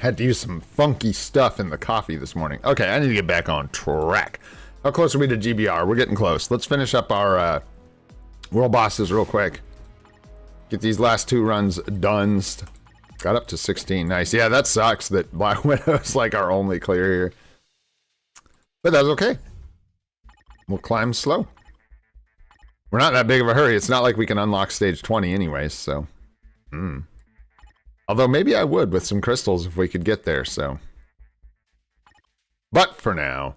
S1: Had to use some funky stuff in the coffee this morning. Okay, I need to get back on track. How close are we to GBR? We're getting close. Let's finish up our world bosses real quick. Get these last 2 runs done. Got up to 16. Nice. Yeah, that sucks that Black Widow's like our only clear here. But that's okay. We'll climb slow. We're not in that big of a hurry. It's not like we can unlock stage 20 anyways, so. Although maybe I would with some crystals if we could get there, so. But for now,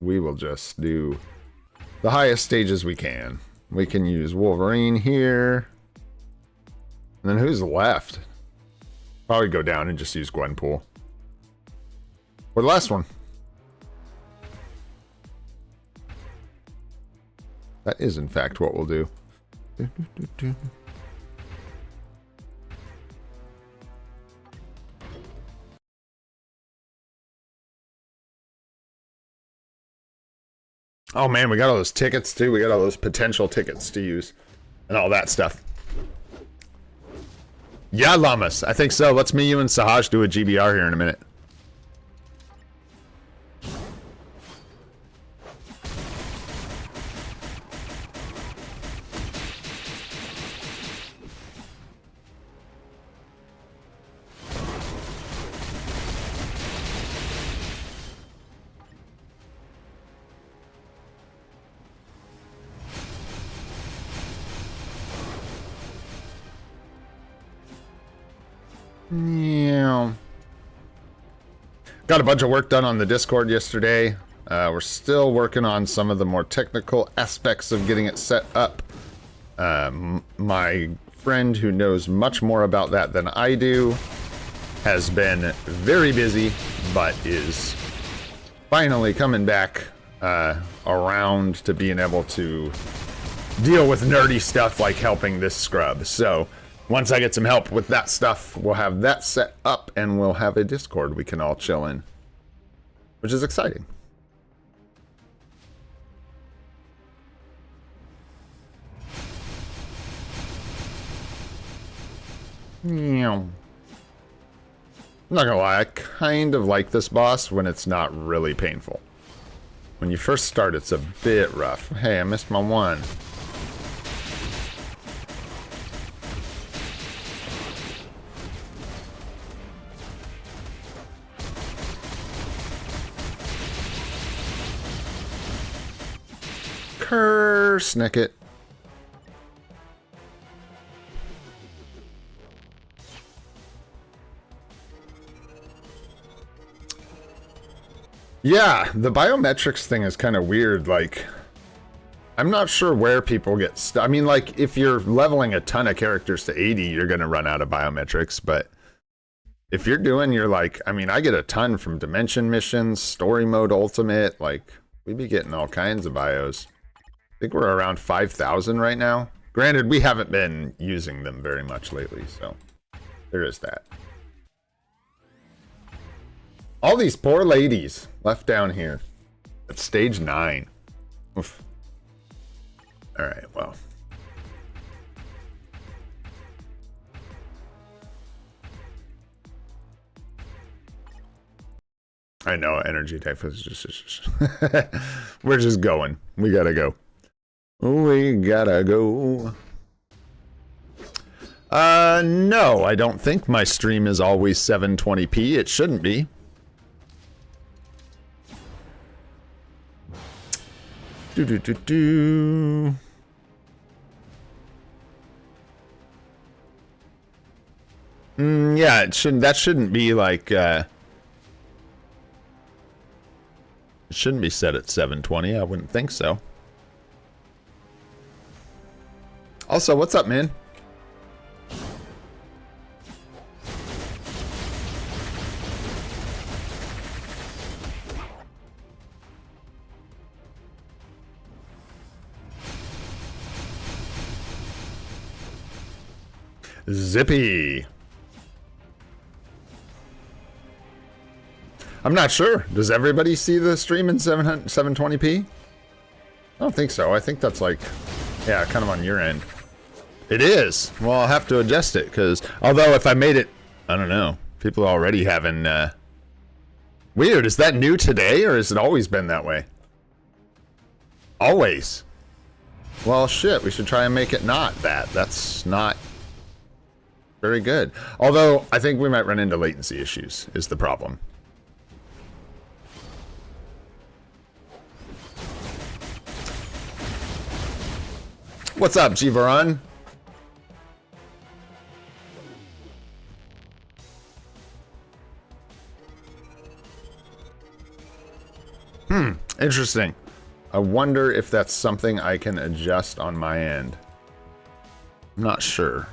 S1: we will just do the highest stages we can. We can use Wolverine here. And then who's left? Probably go down and just use Gwenpool. Or the last one. That is, in fact, what we'll do. Oh man, we got all those tickets too. We got all those potential tickets to use and all that stuff. Yeah, Llamas. I think so. Let's me, you, and Sahaj do a GBR here in a minute. Yeah. Got a bunch of work done on the Discord yesterday. We're still working on some of the more technical aspects of getting it set up. My friend who knows much more about that than I do has been very busy, but is finally coming back around to being able to deal with nerdy stuff like helping this scrub. So once I get some help with that stuff, we'll have that set up and we'll have a Discord we can all chill in, which is exciting. Yeah. I'm not gonna lie, I kind of like this boss when it's not really painful. When you first start, it's a bit rough. Hey, I missed my one. Curse-nick it. Yeah, the biometrics thing is kind of weird. Like, I'm not sure where people get stuck. I mean, like, if you're leveling a ton of characters to 80, you're going to run out of biometrics. But if you're doing your, like, I mean, I get a ton from Dimension missions, Story Mode Ultimate. Like, we be getting all kinds of bios. I think we're around 5,000 right now. Granted, we haven't been using them very much lately, so there is that. All these poor ladies left down here at stage 9. Oof. All right, well. I know, energy type is just we're just going. We gotta go. We gotta go. No, I don't think my stream is always 720p. It shouldn't be. Yeah, it shouldn't. That shouldn't be like. It shouldn't be set at 720. I wouldn't think so. Also, what's up, man? Zippy. I'm not sure. Does everybody see the stream in 720p? I don't think so. I think that's like, yeah, kind of on your end. It is. Well, I'll have to adjust it because, although if I made it, I don't know. People are already having, weird. Is that new today or has it always been that way? Always. Well, shit. We should try and make it not that. That's not very good. Although, I think we might run into latency issues is the problem. What's up, Jivaran? Interesting. I wonder if that's something I can adjust on my end. I'm not sure.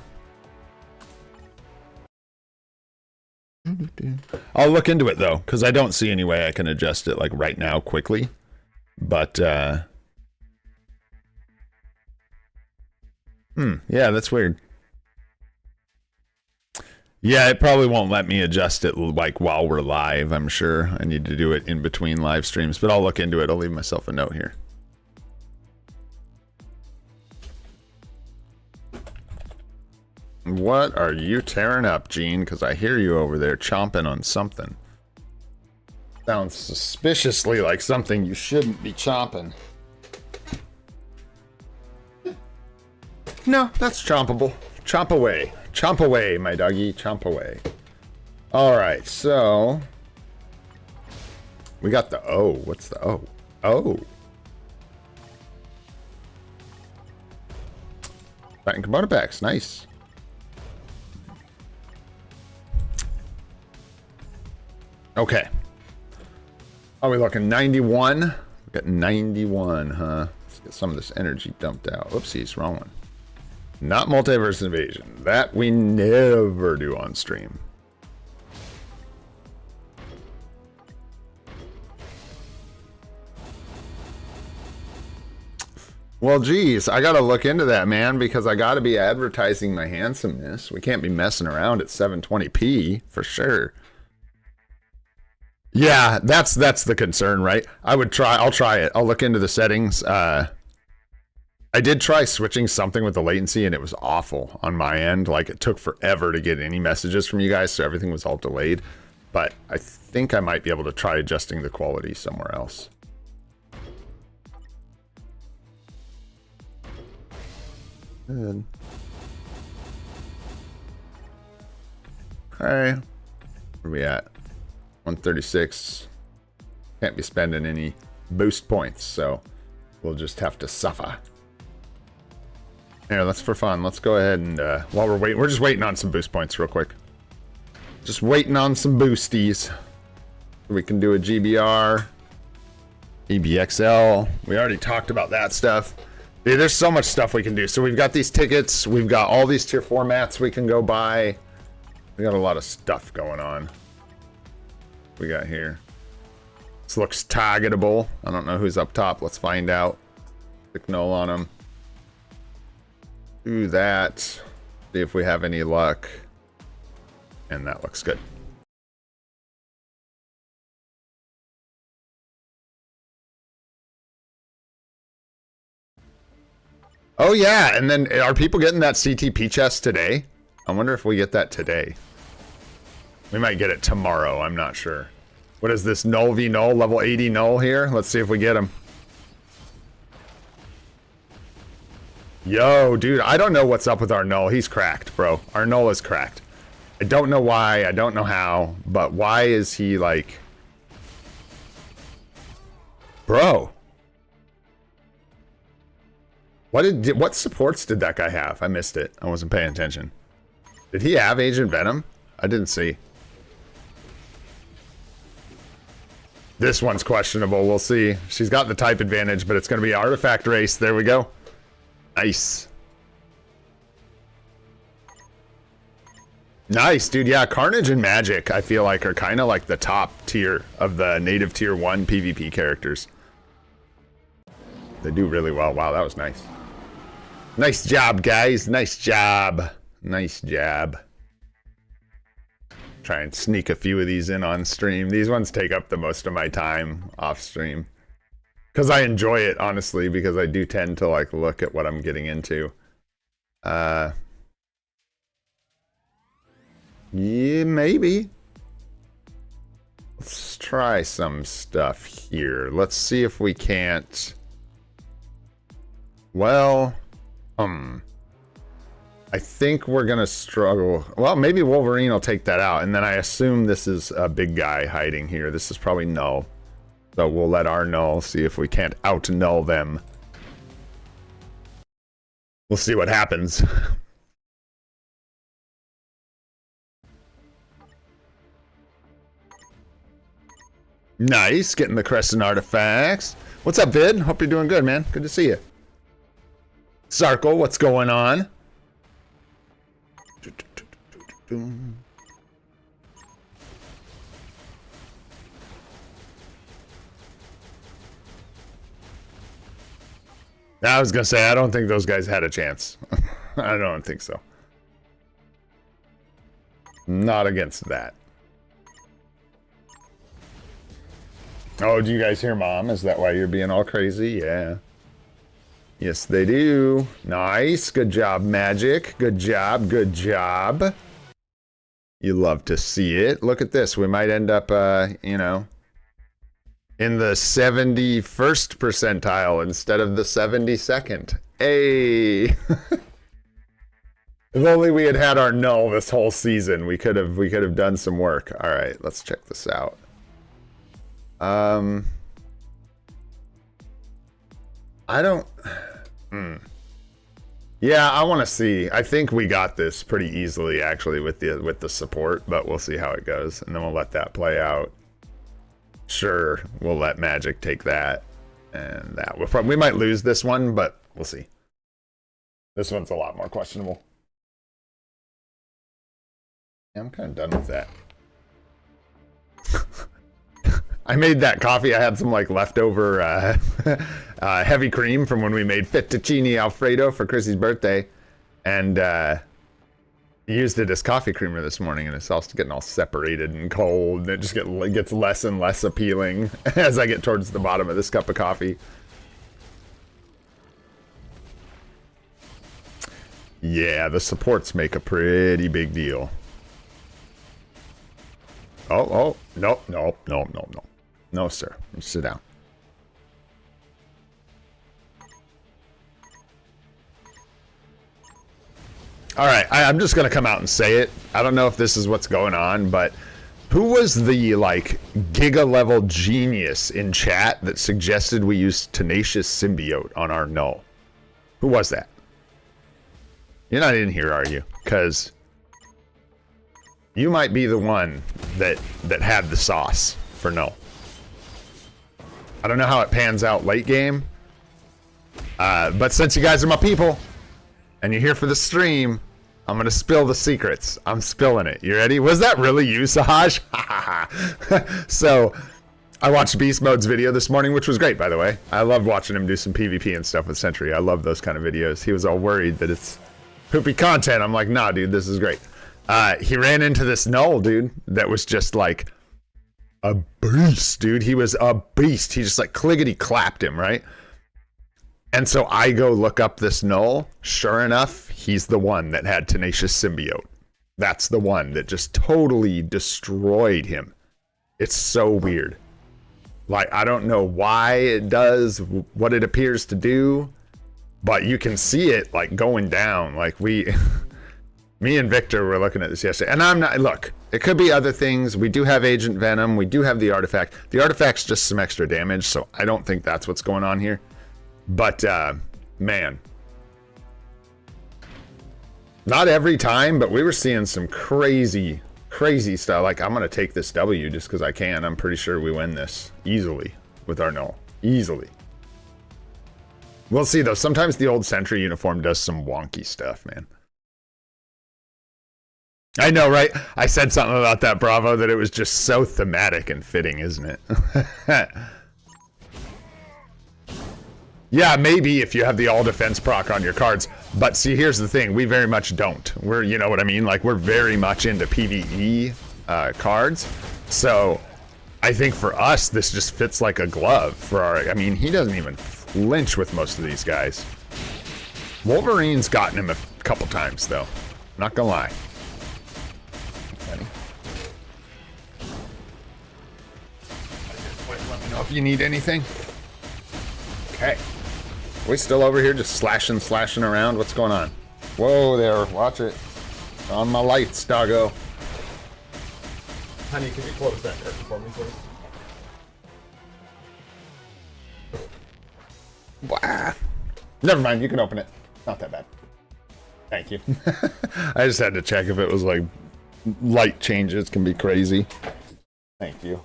S1: I'll look into it though, because I don't see any way I can adjust it like right now quickly. But Yeah, that's weird. Yeah, it probably won't let me adjust it like while we're live, I'm sure. I need to do it in between live streams, but I'll look into it. I'll leave myself a note here. What are you tearing up, Gene? Because I hear you over there chomping on something. Sounds suspiciously like something you shouldn't be chomping. No, that's chompable. Chomp away. Chomp away, my doggy. Chomp away. Alright, so... we got the O. What's the O? O. Back in Kimono packs. Nice. Okay. Are we looking 91? We got 91, huh? Let's get some of this energy dumped out. Oopsies, wrong one. Not multiverse invasion. That we never do on stream. Well, geez, I gotta look into that, man, because I gotta be advertising my handsomeness. We can't be messing around at 720p for sure. Yeah, that's the concern, right? I'll try it. I'll look into the settings. I did try switching something with the latency and it was awful on my end. Like, it took forever to get any messages from you guys, so everything was all delayed. But I think I might be able to try adjusting the quality somewhere else. Good. Okay. Where are we at? 136. Can't be spending any boost points, so we'll just have to suffer. Here, let's for fun. Let's go ahead and while we're waiting, we're just waiting on some boost points real quick. Just waiting on some boosties. We can do a GBR, EBXL. We already talked about that stuff. Dude, there's so much stuff we can do. So we've got these tickets. We've got all these tier 4 mats we can go buy. We got a lot of stuff going on. We got here. This looks targetable. I don't know who's up top. Let's find out. Stick Knull on him. Do that. See if we have any luck. And that looks good. Oh yeah, and then are people getting that CTP chest today? I wonder if we get that today. We might get it tomorrow, I'm not sure. What is this, Knull v Knull, level 80 Knull here? Let's see if we get him. Yo, dude, I don't know what's up with our Knull. He's cracked, bro. Our Knull is cracked. I don't know why, I don't know how, but why is he like... Bro. What supports did that guy have? I missed it. I wasn't paying attention. Did he have Agent Venom? I didn't see. This one's questionable. We'll see. She's got the type advantage, but it's going to be Artifact Race. There we go. Nice. Nice, dude. Yeah, Carnage and Magic, I feel like, are kind of like the top tier of the native tier 1 PvP characters. They do really well. Wow, that was nice. Nice job, guys. Nice job. Nice job. Try and sneak a few of these in on stream. These ones take up the most of my time off stream. Because I enjoy it, honestly, because I do tend to like look at what I'm getting into. Yeah, maybe. Let's try some stuff here. Let's see if we can't... Well, I think we're gonna struggle. Well, maybe Wolverine will take that out, and then I assume this is a big guy hiding here. This is probably Knull. So we'll let our Knull see if we can't out-Knull them. We'll see what happens. Nice, getting the Crescent artifacts. What's up, Vid? Hope you're doing good, man. Good to see you. Sarkle, what's going on? I was gonna say, I don't think those guys had a chance. I don't think so. Not against that. Oh, do you guys hear Mom? Is that why you're being all crazy? Yeah. Yes, they do. Nice. Good job, Magic. Good job. Good job. You love to see it. Look at this. We might end up, you know, in the 71st percentile instead of the 72nd. Hey. If only we had had our Knull this whole season, we could have done some work. All right, let's check this out. I don't. Yeah, I want to see. I think we got this pretty easily, actually, with the support, but we'll see how it goes, and then we'll let that play out. Sure, we'll let Magic take that, and that. We might lose this one, but we'll see. This one's a lot more questionable. Yeah, I'm kind of done with that. I made that coffee. I had some like leftover heavy cream from when we made fettuccine Alfredo for Chrissy's birthday, and used it as coffee creamer this morning, and it's also getting all separated and cold, and it just gets less and less appealing as I get towards the bottom of this cup of coffee. Yeah, the supports make a pretty big deal. Oh, no. No, sir. Sit down. All right, I'm just going to come out and say it. I don't know if this is what's going on, but who was the, like, giga-level genius in chat that suggested we use Tenacious Symbiote on our Knull? Who was that? You're not in here, are you? Because you might be the one that had the sauce for Knull. I don't know how it pans out late game, but since you guys are my people and you're here for the stream, I'm gonna spill the secrets. I'm spilling it. You ready? Was that really you, Sahaj? So I watched Beast Mode's video this morning, which was great, by the way. I love watching him do some PvP and stuff with Sentry. I love those kind of videos. He was all worried that it's poopy content. I'm like, nah, dude, this is great. He ran into this Knull, dude, that was just like a beast, dude. He was a beast. He just like clickety clapped him, right? And so I go look up this Knull. Sure enough, he's the one that had Tenacious Symbiote. That's the one that just totally destroyed him. It's so weird. Like, I don't know why it does what it appears to do, but you can see it like going down. Like me and Victor were looking at this yesterday, and I'm not, look, it could be other things. We do have Agent Venom. We do have the artifact. The artifact's just some extra damage, so I don't think that's what's going on here. But, man. Not every time, but we were seeing some crazy, crazy stuff. Like, I'm going to take this W just because I can. I'm pretty sure we win this easily with our Knull. Easily. We'll see, though. Sometimes the old Sentry uniform does some wonky stuff, man. I know, right? I said something about that, Bravo, that it was just so thematic and fitting, isn't it? Yeah, maybe if you have the all defense proc on your cards. But see, here's the thing. We very much don't. We're, you know what I mean? Like, we're very much into PvE cards. So I think for us, this just fits like a glove for our... I mean, he doesn't even flinch with most of these guys. Wolverine's gotten him a couple times, though. Not gonna lie. Let me know if you need anything. Okay. Are we still over here just slashing around? What's going on? Whoa there, watch it. On my lights, doggo.
S2: Honey, can you close that curtain for me, please?
S1: Wow. Never mind, you can open it. Not that bad. Thank you. I just had to check if it was like light changes can be crazy. Thank you.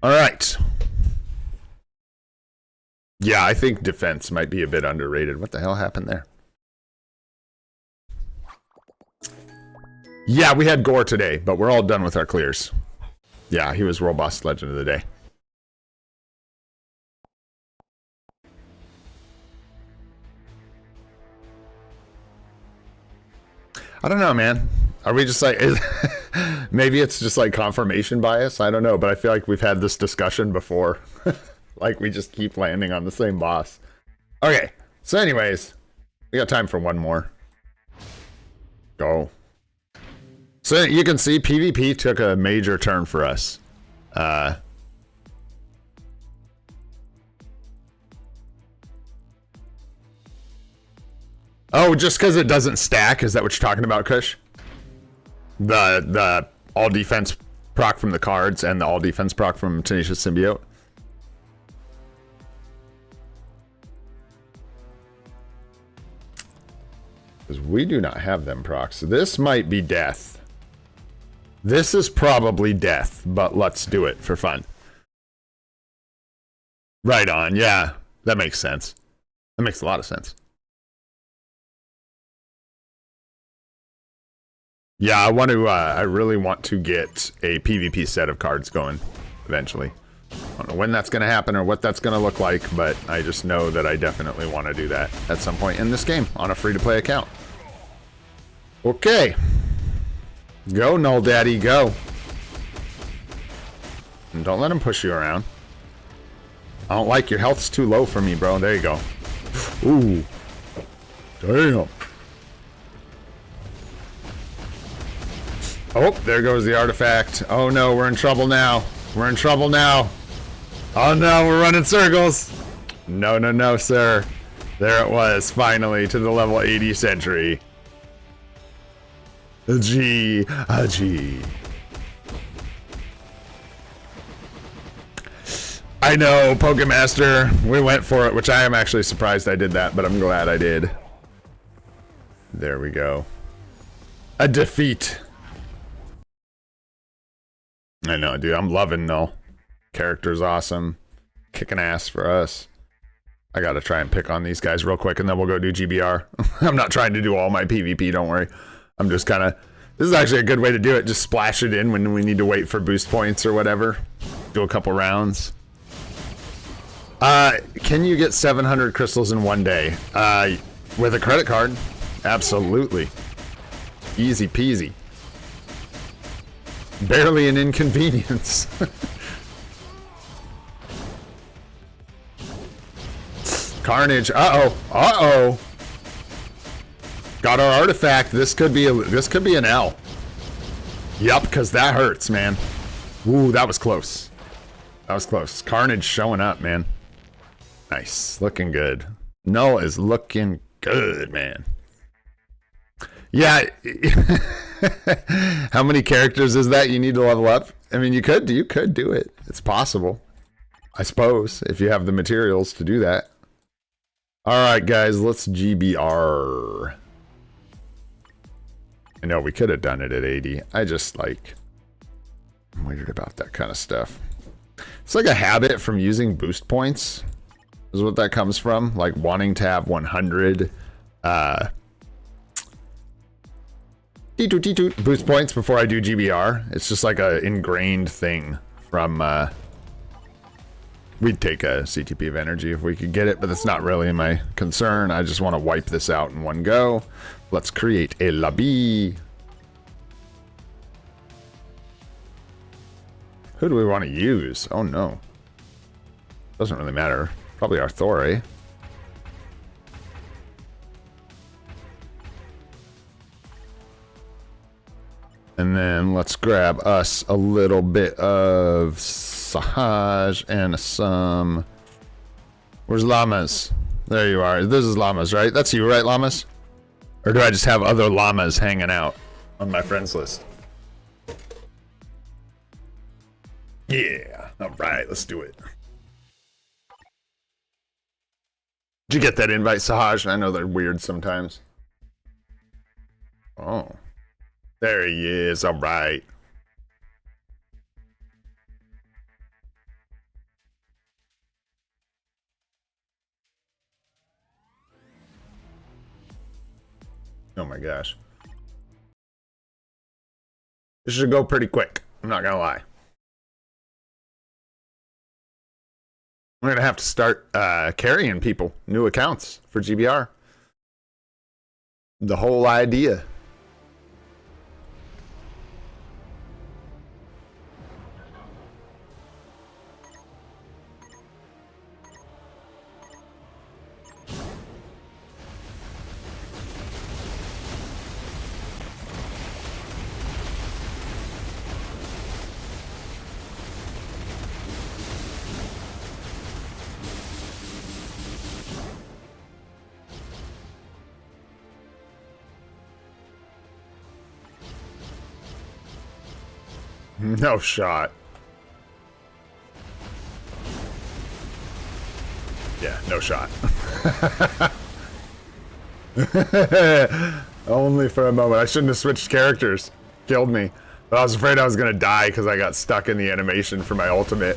S1: All right. Yeah, I think defense might be a bit underrated. What the hell happened there? Yeah, we had Gore today, but we're all done with our clears. Yeah, he was Robust Legend of the Day. I don't know, man. Are we just like, maybe it's just like confirmation bias? I don't know, but I feel like we've had this discussion before. Like we just keep landing on the same boss. Okay, so anyways, we got time for one more. Go. So you can see PvP took a major turn for us. Oh, just because it doesn't stack? Is that what you're talking about, Kush? The all defense proc from the cards and the all defense proc from Tenacious Symbiote? Because we do not have them procs. This might be death. This is probably death, but let's do it for fun. Right on, yeah. That makes sense. That makes a lot of sense. Yeah, I want to, I really want to get a PvP set of cards going eventually. I don't know when that's going to happen or what that's going to look like, but I just know that I definitely want to do that at some point in this game on a free-to-play account. Okay. Go, Knull Daddy, go. And don't let him push you around. I don't like your health's too low for me, bro. There you go. Ooh. Damn. Oh, there goes the artifact. Oh no, we're in trouble now. We're in trouble now. Oh no, we're running circles. No, no, no, sir. There it was, finally, to the level 80 sentry. A G, a G. I know, Pokemaster. We went for it, which I am actually surprised I did that, but I'm glad I did. There we go. A defeat. I know, dude. I'm loving Knull. Character's awesome. Kicking ass for us. I gotta try and pick on these guys real quick, and then we'll go do GBR. I'm not trying to do all my PvP, don't worry. I'm just kind of... This is actually a good way to do it. Just splash it in when we need to wait for boost points or whatever. Do a couple rounds. Can you get 700 crystals in one day? With a credit card? Absolutely. Easy peasy. Barely an inconvenience. Carnage. Uh-oh. Uh-oh. Got our artifact. This could be an L. Yup, because that hurts, man. Ooh, that was close. That was close. Carnage showing up, man. Nice. Looking good. Knull is looking good, man. Yeah. How many characters is that you need to level up? I mean, you could do it. It's possible. I suppose, if you have the materials to do that. Alright, guys, let's GBR. I know we could have done it at 80. I just, like, I'm weird about that kind of stuff. It's like a habit from using boost points, is what that comes from. Like, wanting to have 100, T2 boost points before I do GBR. It's just like a ingrained thing from, we'd take a CTP of energy if we could get it, but that's not really my concern. I just want to wipe this out in one go. Let's create a lobby. Who do we want to use? Oh no. Doesn't really matter. Probably Arthore. And then let's grab us a little bit of Sahaj and some... Where's Llamas? There you are. This is Llamas, right? That's you, right, Llamas? Or do I just have other llamas hanging out on my friends list? Yeah. All right, let's do it. Did you get that invite, Sahaj? I know they're weird sometimes. Oh. There he is. All right. Oh my gosh. This should go pretty quick. I'm not gonna lie. We're gonna have to start carrying people, new accounts for GBR. The whole idea. No shot. Yeah, no shot. Only for a moment. I shouldn't have switched characters. Killed me. But I was afraid I was gonna die because I got stuck in the animation for my ultimate.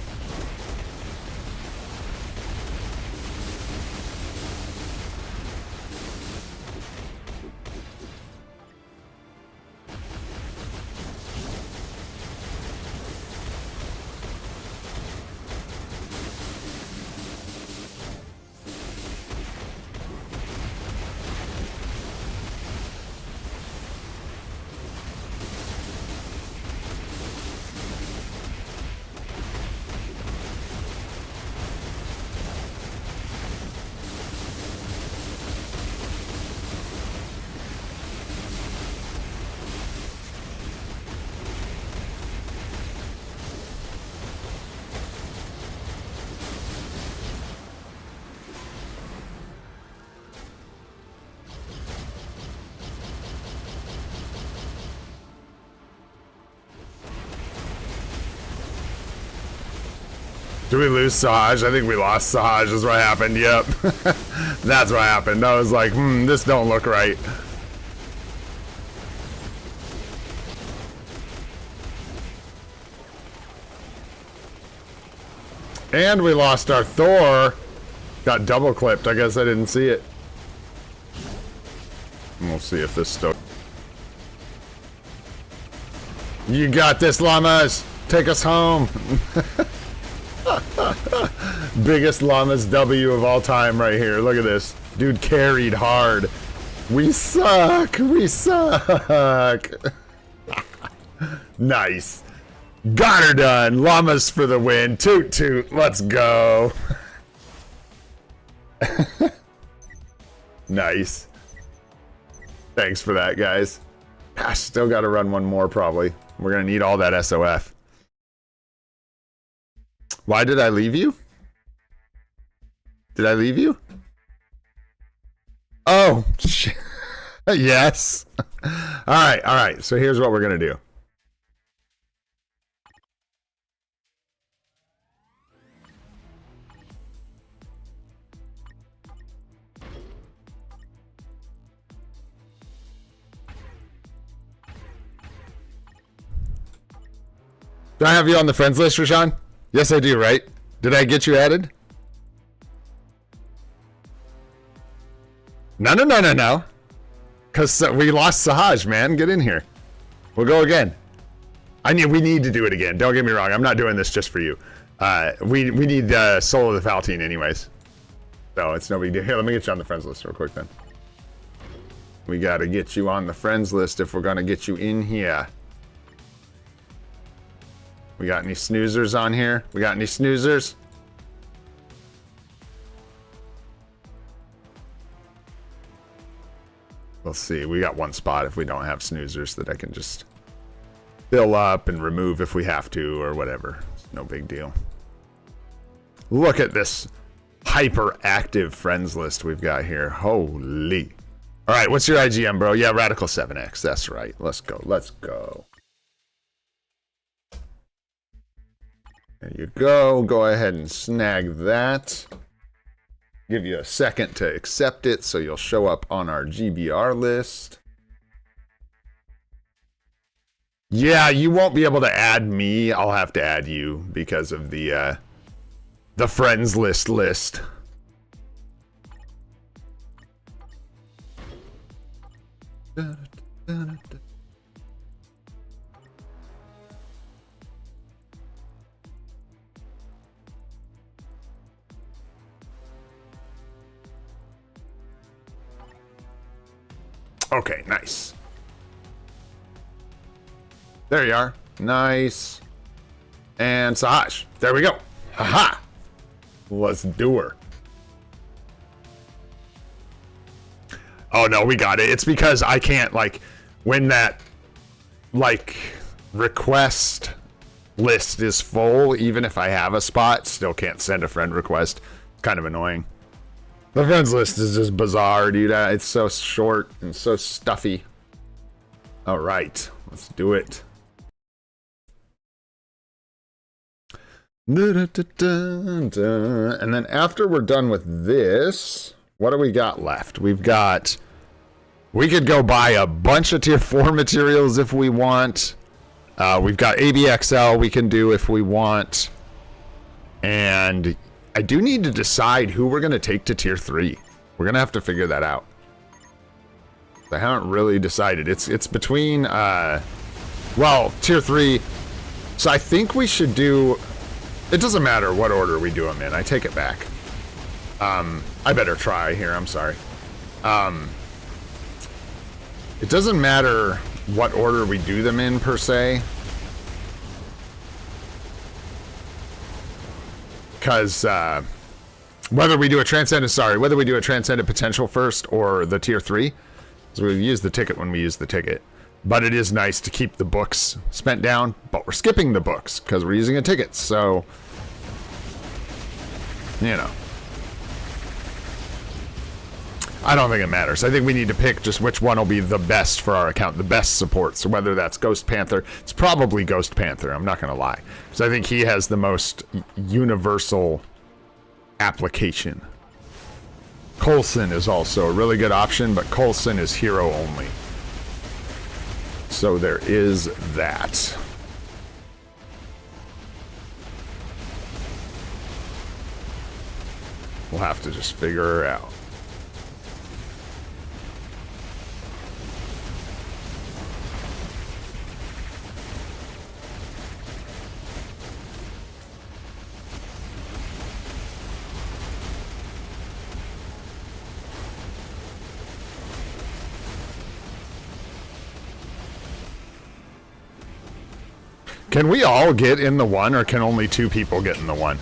S1: Did we lose Sahaj? I think we lost Sahaj is what happened. Yep. That's what happened. I was like, this don't look right. And we lost our Thor. Got double clipped. I guess I didn't see it. And we'll see if this still... You got this, llamas. Take us home. Biggest llamas W of all time right here. Look at this. Dude carried hard. We suck. We suck. Nice. Got her done. Llamas for the win. Toot toot. Let's go. Nice. Thanks for that, guys. Gosh, still got to run one more probably. We're going to need all that SOF. Why did I leave you? Did I leave you? Oh, yes. All right. So here's what we're going to do. Do I have you on the friends list, Rashawn? Yes, I do, right? Did I get you added? No. Because we lost Sahaj, man. Get in here. We'll go again. We need to do it again. Don't get me wrong. I'm not doing this just for you. We need Soul of the Faltine anyways. So it's no big deal. Here, let me get you on the friends list real quick then. We got to get you on the friends list if we're going to get you in here. We got any snoozers on here? We got any snoozers? We'll see. We got one spot if we don't have snoozers that I can just fill up and remove if we have to or whatever. It's no big deal. Look at this hyperactive friends list we've got here. Holy. All right, what's your IGM, bro? Yeah, Radical 7X. That's right. Let's go. Let's go. There you go. Go ahead and snag that. Give you a second to accept it so you'll show up on our GBR list. Yeah, you won't be able to add me. I'll have to add you because of the friends list. Okay, nice. There you are. Nice. And Sahaj. There we go. Haha. Let's do her. Oh no, we got it. It's because I can't, like, when that, like, request list is full, even if I have a spot, still can't send a friend request. It's kind of annoying. The friends list is just bizarre, dude. It's so short and so stuffy. All right, let's do it. And then after we're done with this, what do we got left? We could go buy a bunch of tier 4 materials if we want. We've got ABXL we can do if we want. And I do need to decide who we're going to take to tier 3. We're going to have to figure that out. I haven't really decided. It's between, well, tier 3. So I think we should do... It doesn't matter what order we do them in. I take it back. I better try here. I'm sorry. It doesn't matter what order we do them in, per se. Because whether we do a Transcendent Potential first or the tier 3. So we've used the ticket when we use the ticket. But it is nice to keep the books spent down, but we're skipping the books because we're using a ticket, so, you know. I don't think it matters. I think we need to pick just which one will be the best for our account, the best support. So whether that's Ghost Panther, it's probably Ghost Panther, I'm not going to lie. Because I think he has the most universal application. Coulson is also a really good option, but Coulson is hero only. So there is that. We'll have to just figure her out. Can we all get in the one, or can only 2 people get in the one?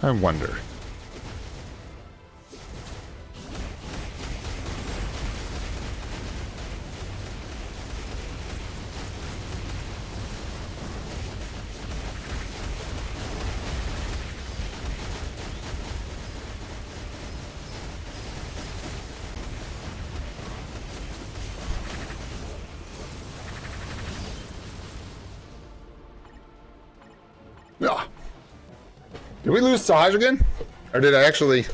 S1: I wonder. Yeah. Did we lose Sahaj again? Or did I actually...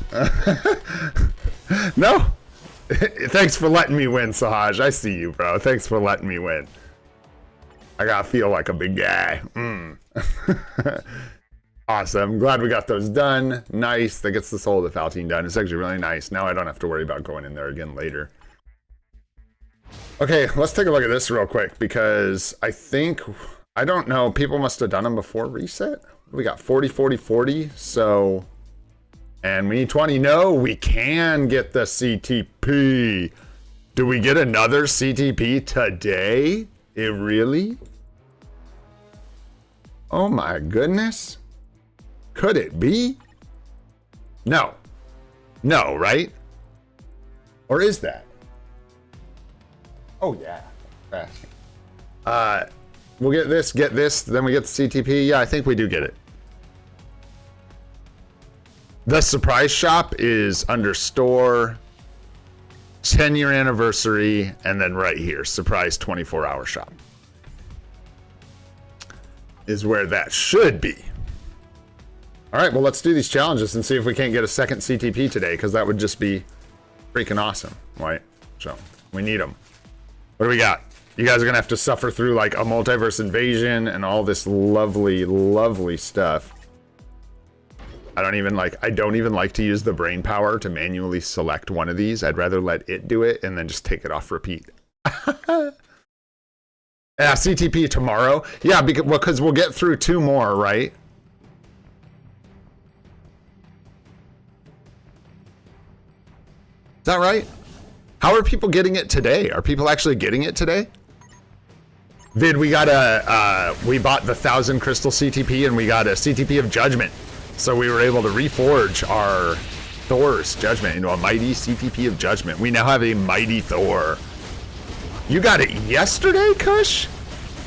S1: No? Thanks for letting me win, Sahaj. I see you, bro. Thanks for letting me win. I gotta feel like a big guy. Awesome. Glad we got those done. Nice. That gets the Soul of the Faltine done. It's actually really nice. Now I don't have to worry about going in there again later. Okay, let's take a look at this real quick, because I think... I don't know. People must have done them before reset. We got 40, 40, 40. So, and we need 20. No, we can get the CTP. Do we get another CTP today? It really? Oh my goodness. Could it be? No. No, right? Or is that? Oh yeah. We'll get this, then we get the CTP. Yeah, I think we do get it. The surprise shop is under store, 10-year anniversary, and then right here, surprise 24-hour shop is where that should be. All right, well, let's do these challenges and see if we can't get a second CTP today, because that would just be freaking awesome, right? So we need them. What do we got? You guys are gonna have to suffer through like a multiverse invasion and all this lovely, lovely stuff. I don't even like to use the brain power to manually select one of these. I'd rather let it do it and then just take it off repeat. Yeah, CTP tomorrow. Yeah, because we'll get through 2 more, right? Is that right? How are people getting it today? Are people actually getting it today? Vid, we got we bought the 1,000 crystal CTP and we got a CTP of Judgment. So we were able to reforge our Thor's Judgment into a mighty CTP of Judgment. We now have a mighty Thor. You got it yesterday, Kush?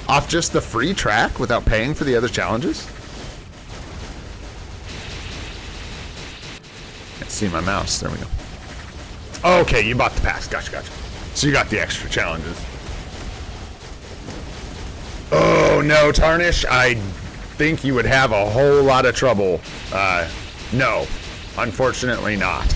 S1: Off just the free track without paying for the other challenges? Can't see my mouse. There we go. Okay, you bought the packs. Gotcha, gotcha. So you got the extra challenges. Oh, no, Tarnish. I think you would have a whole lot of trouble. No, unfortunately not.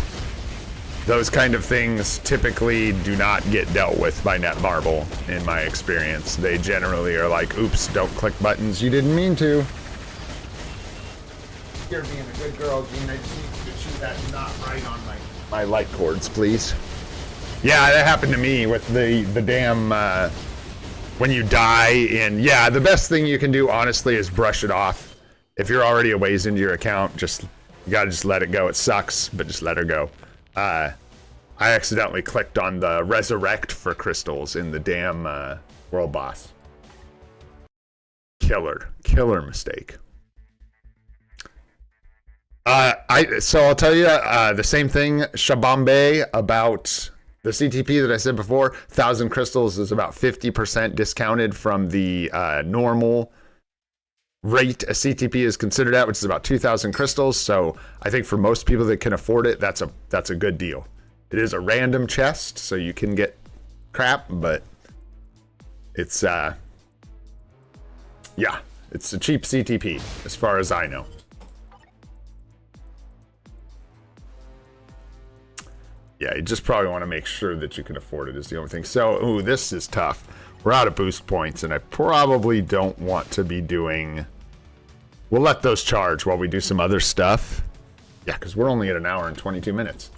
S1: Those kind of things typically do not get dealt with by Netmarble, in my experience. They generally are like, oops, don't click buttons you didn't mean to. You're being a good girl, Gene. I just need you to shoot that not right on my light cords, please. Yeah, that happened to me with the damn, when you die in... Yeah, the best thing you can do, honestly, is brush it off. If you're already a ways into your account, you gotta just let it go. It sucks, but just let her go. I accidentally clicked on the resurrect for crystals in the damn world boss. Killer mistake. So I'll tell you the same thing, Shabambe, about the CTP that I said before. 1,000 crystals is about 50% discounted from the normal rate a CTP is considered at, which is about 2,000 crystals. So I think for most people that can afford it, that's a good deal. It is a random chest, so you can get crap, but it's yeah, it's a cheap CTP as far as I know. Yeah, you just probably want to make sure that you can afford it is the only thing. So, ooh, this is tough. We're out of boost points, and I probably don't want to be doing... We'll let those charge while we do some other stuff. Yeah, because we're only at an hour and 22 minutes.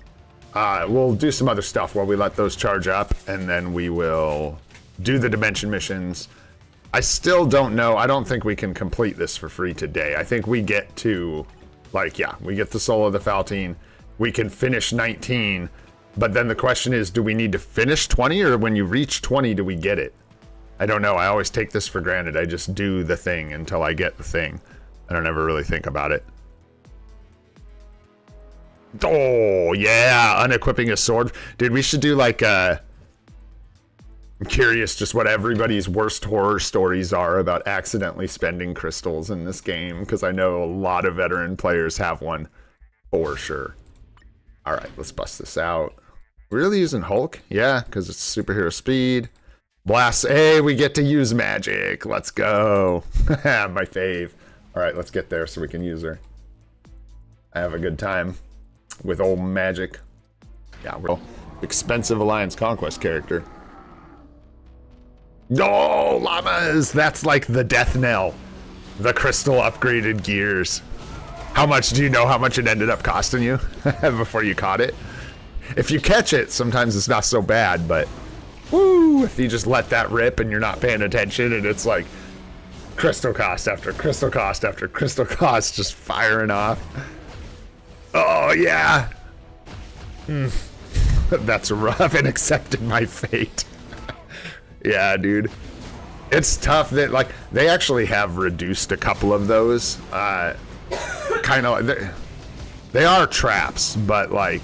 S1: We'll do some other stuff while we let those charge up, and then we will do the dimension missions. I still don't know. I don't think we can complete this for free today. I think we get to, like, yeah, we get the Soul of the Faltine. We can finish 19, but then the question is, do we need to finish 20, or when you reach 20, do we get it? I don't know. I always take this for granted. I just do the thing until I get the thing. I don't ever really think about it. Oh, yeah, unequipping a sword. Dude, we should do like I'm curious just what everybody's worst horror stories are about accidentally spending crystals in this game, because I know a lot of veteran players have one for sure. All right, let's bust this out. We're really using Hulk? Yeah, because it's superhero speed. Blast. Hey, we get to use magic. Let's go. My fave. All right, let's get there so we can use her. I have a good time with old magic. Yeah, we're expensive Alliance Conquest character. Oh, llamas! That's like the death knell. The crystal upgraded gears. How much do you know how much it ended up costing you before you caught it? If you catch it, sometimes it's not so bad, but woo, if you just let that rip and you're not paying attention and it's like crystal cost after crystal cost after crystal cost just firing off. Oh, yeah. That's rough, and accepted my fate. Yeah, dude. It's tough that, like, they actually have reduced a couple of those. Kind of like, they are traps, but, like,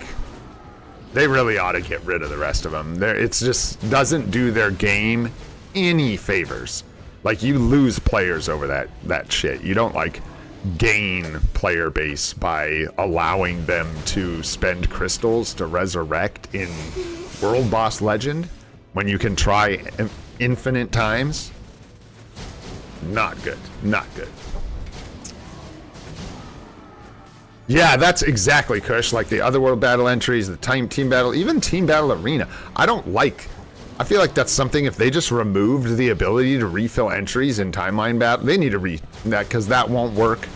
S1: they really ought to get rid of the rest of them. It's just doesn't do their game any favors. Like, you lose players over that shit. You don't, like, gain player base by allowing them to spend crystals to resurrect in World Boss Legend when you can try infinite times. Not good. Not good. Yeah, that's exactly, Kush. Like the Otherworld Battle entries, the team battle, even Team Battle Arena. I feel like that's something, if they just removed the ability to refill entries in Timeline Battle, they need to that, because that won't work.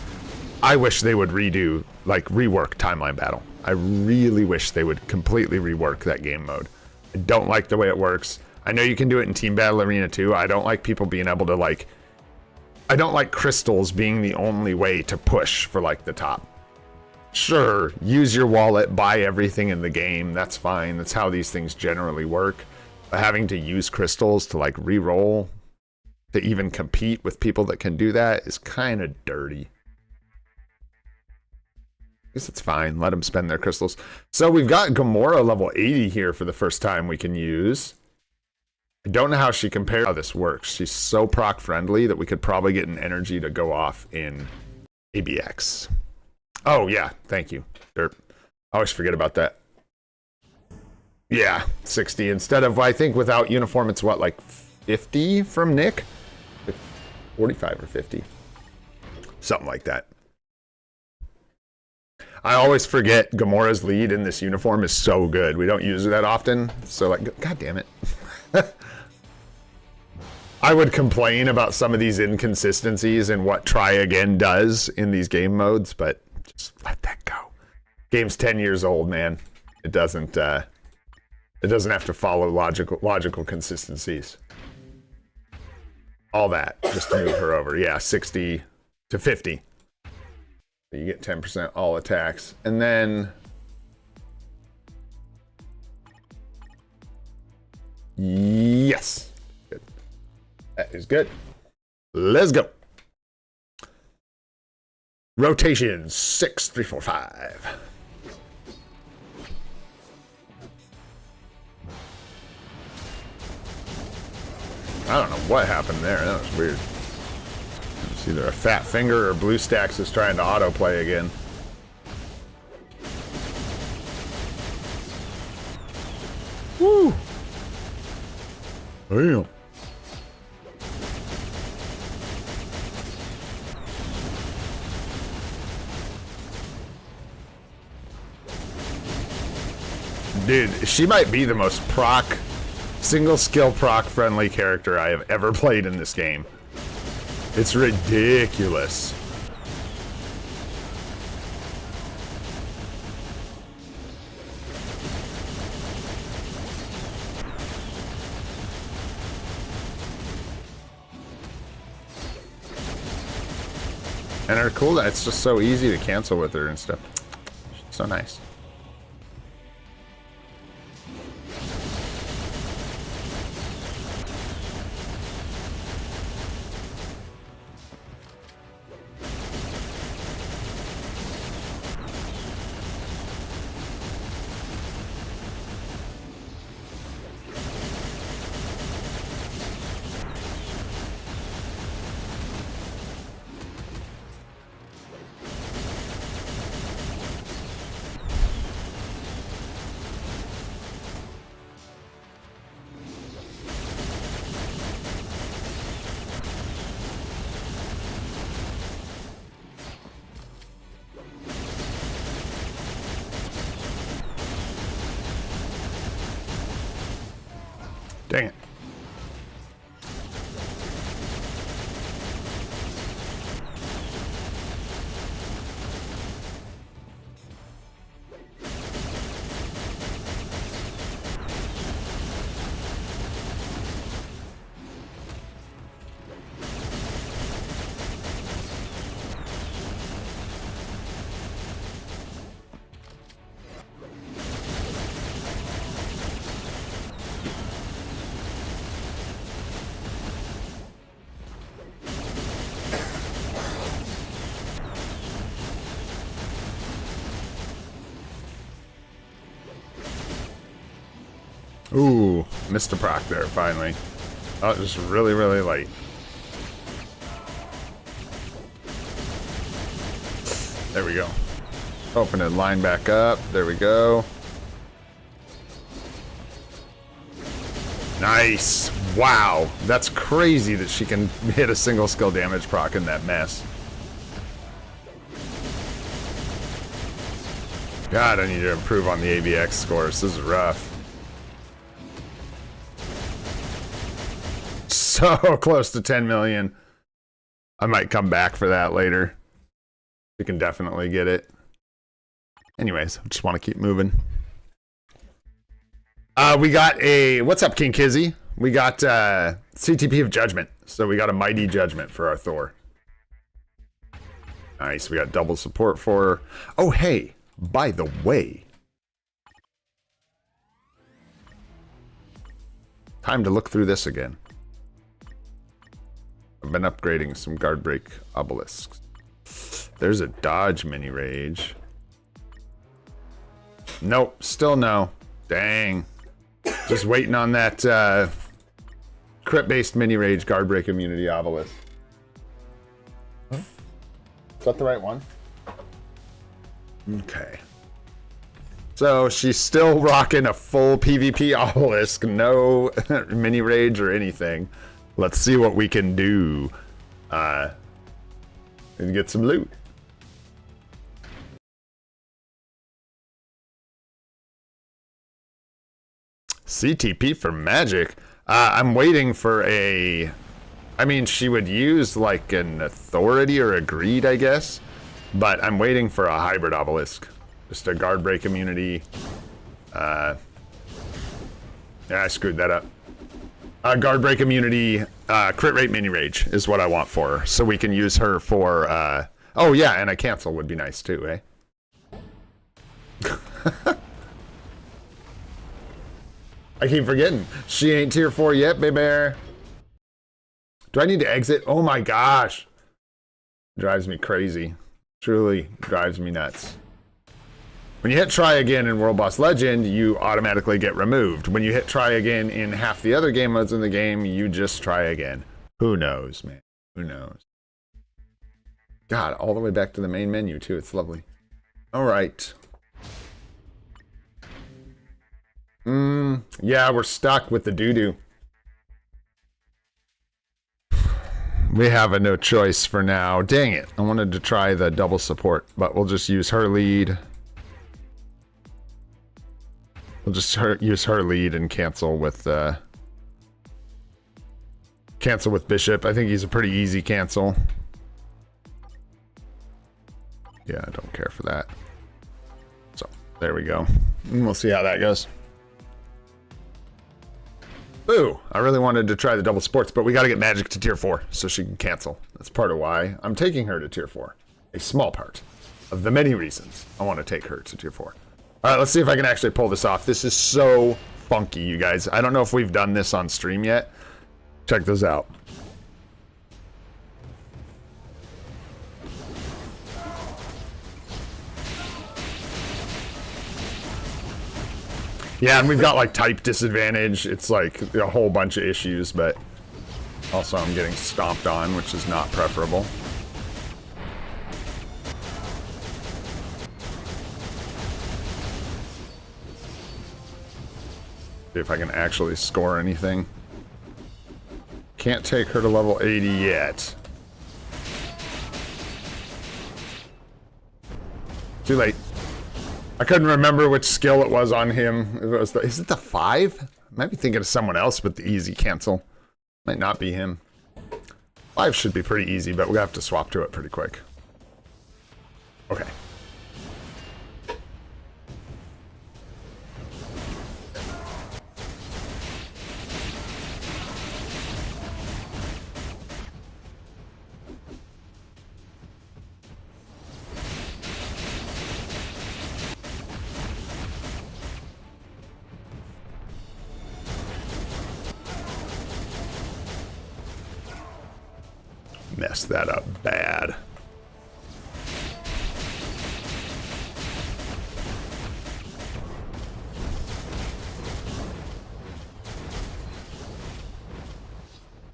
S1: I wish they would rework Timeline Battle. I really wish they would completely rework that game mode. I don't like the way it works. I know you can do it in Team Battle Arena too. I don't like people being able to, like, I don't like crystals being the only way to push for, like, the top. Sure, use your wallet, buy everything in the game, that's fine. That's how these things generally work. But having to use crystals to, like, re-roll, to even compete with people that can do that, is kind of dirty. I guess it's fine, let them spend their crystals. So we've got Gamora level 80 here for the first time we can use. I don't know how she compares how this works. She's so proc friendly that we could probably get an energy to go off in ABX. Oh, yeah. Thank you. Derp. I always forget about that. Yeah, 60 instead of, I think without uniform, it's what, like 50 from Nick? 45 or 50. Something like that. I always forget Gamora's lead in this uniform is so good. We don't use it that often, so like, god damn it. I would complain about some of these inconsistencies in what Try Again does in these game modes, but just let that go. Game's 10 years old, man. It doesn't have to follow logical consistencies. All that, just to move her over. Yeah, 60 to 50. You get 10% all attacks. And then... Yes. Good. That is good. Let's go. Rotation 6, 3, 4, 5. I don't know what happened there. That was weird. It's either a fat finger or BlueStacks is trying to autoplay again. Woo! Damn. Dude, she might be the most single skill proc friendly character I have ever played in this game. It's ridiculous. And her cooldown, it's just so easy to cancel with her and stuff. She's so nice. Dang it. Ooh, missed a proc there, finally. Oh, just really, really light. There we go. Open it, line back up. There we go. Nice. Wow. That's crazy that she can hit a single skill damage proc in that mess. God, I need to improve on the ABX scores. This is rough. So close to 10 million. I might come back for that later. We can definitely get it. Anyways, I just want to keep moving. We got a... What's up, King Kizzy? We got CTP of Judgment. So we got a Mighty Judgment for our Thor. Nice. We got double support for her. Oh, hey. By the way. Time to look through this again. I've been upgrading some guard break obelisks. There's a dodge mini rage. Nope, still no. Dang. Just waiting on that crit based mini rage guard break immunity obelisk. Huh? Is that the right one? Okay. So she's still rocking a full PvP obelisk, no mini rage or anything. Let's see what we can do. And get some loot. CTP for magic. I'm waiting for a... I mean, she would use like an authority or a greed, I guess. But I'm waiting for a hybrid obelisk. Just a guard break immunity. Yeah, I screwed that up. Guard break immunity, crit rate mini rage is what I want for her. So we can use her for, oh yeah, and a cancel would be nice too, eh? I keep forgetting. She ain't tier 4 yet, baby. Do I need to exit? Oh my gosh. Drives me crazy. Truly drives me nuts. When you hit try again in World Boss Legend, you automatically get removed. When you hit try again in half the other game modes in the game, you just try again. Who knows, man? Who knows? God, all the way back to the main menu, too. It's lovely. All right. Yeah, we're stuck with the doo-doo. We have a no choice for now. Dang it. I wanted to try the double support, but we'll just use her lead. We'll just use her lead and cancel with Bishop. I think he's a pretty easy cancel. Yeah, I don't care for that. So, there we go. And we'll see how that goes. Ooh, I really wanted to try the double sports, but we got to get magic to tier 4 so she can cancel. That's part of why I'm taking her to tier 4. A small part of the many reasons I want to take her to tier 4. All right, let's see if I can actually pull this off. This is so funky, you guys. I don't know if we've done this on stream yet. Check this out. Yeah, and we've got like type disadvantage. It's like a whole bunch of issues, but also I'm getting stomped on, which is not preferable. See if I can actually score anything. Can't take her to level 80 yet. Too late. I couldn't remember which skill it was on him. It was is it the 5? I might be thinking of someone else with the easy cancel. Might not be him. 5 should be pretty easy, but we have to swap to it pretty quick. Okay. Messed that up bad.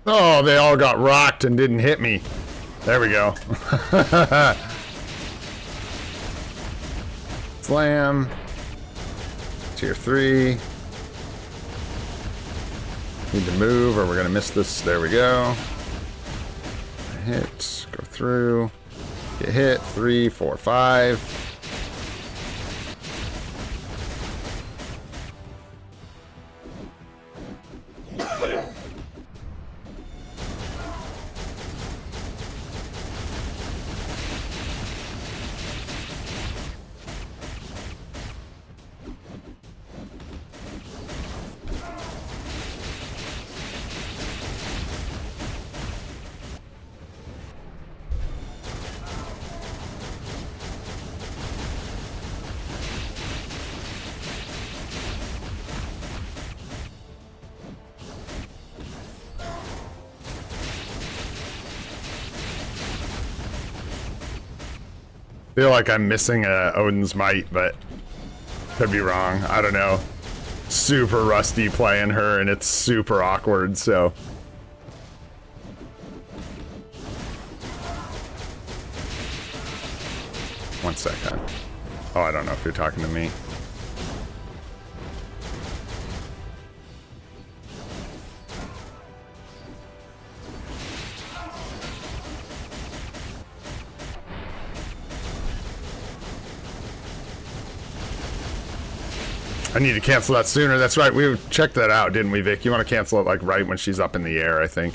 S1: Oh, they all got rocked and didn't hit me. There we go. Slam. Tier 3. Need to move or we're gonna miss this. There we go. Hit, go through, get hit, 3, 4, 5. Feel like I'm missing Odin's Might, but could be wrong. I don't know. Super rusty playing her, and it's super awkward, so. One second. Oh, I don't know if you're talking to me. I need to cancel that sooner. That's right. We checked that out, didn't we, Vic? You want to cancel it like right when she's up in the air, I think.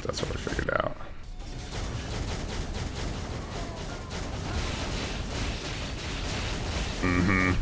S1: That's what I figured out. Mm-hmm.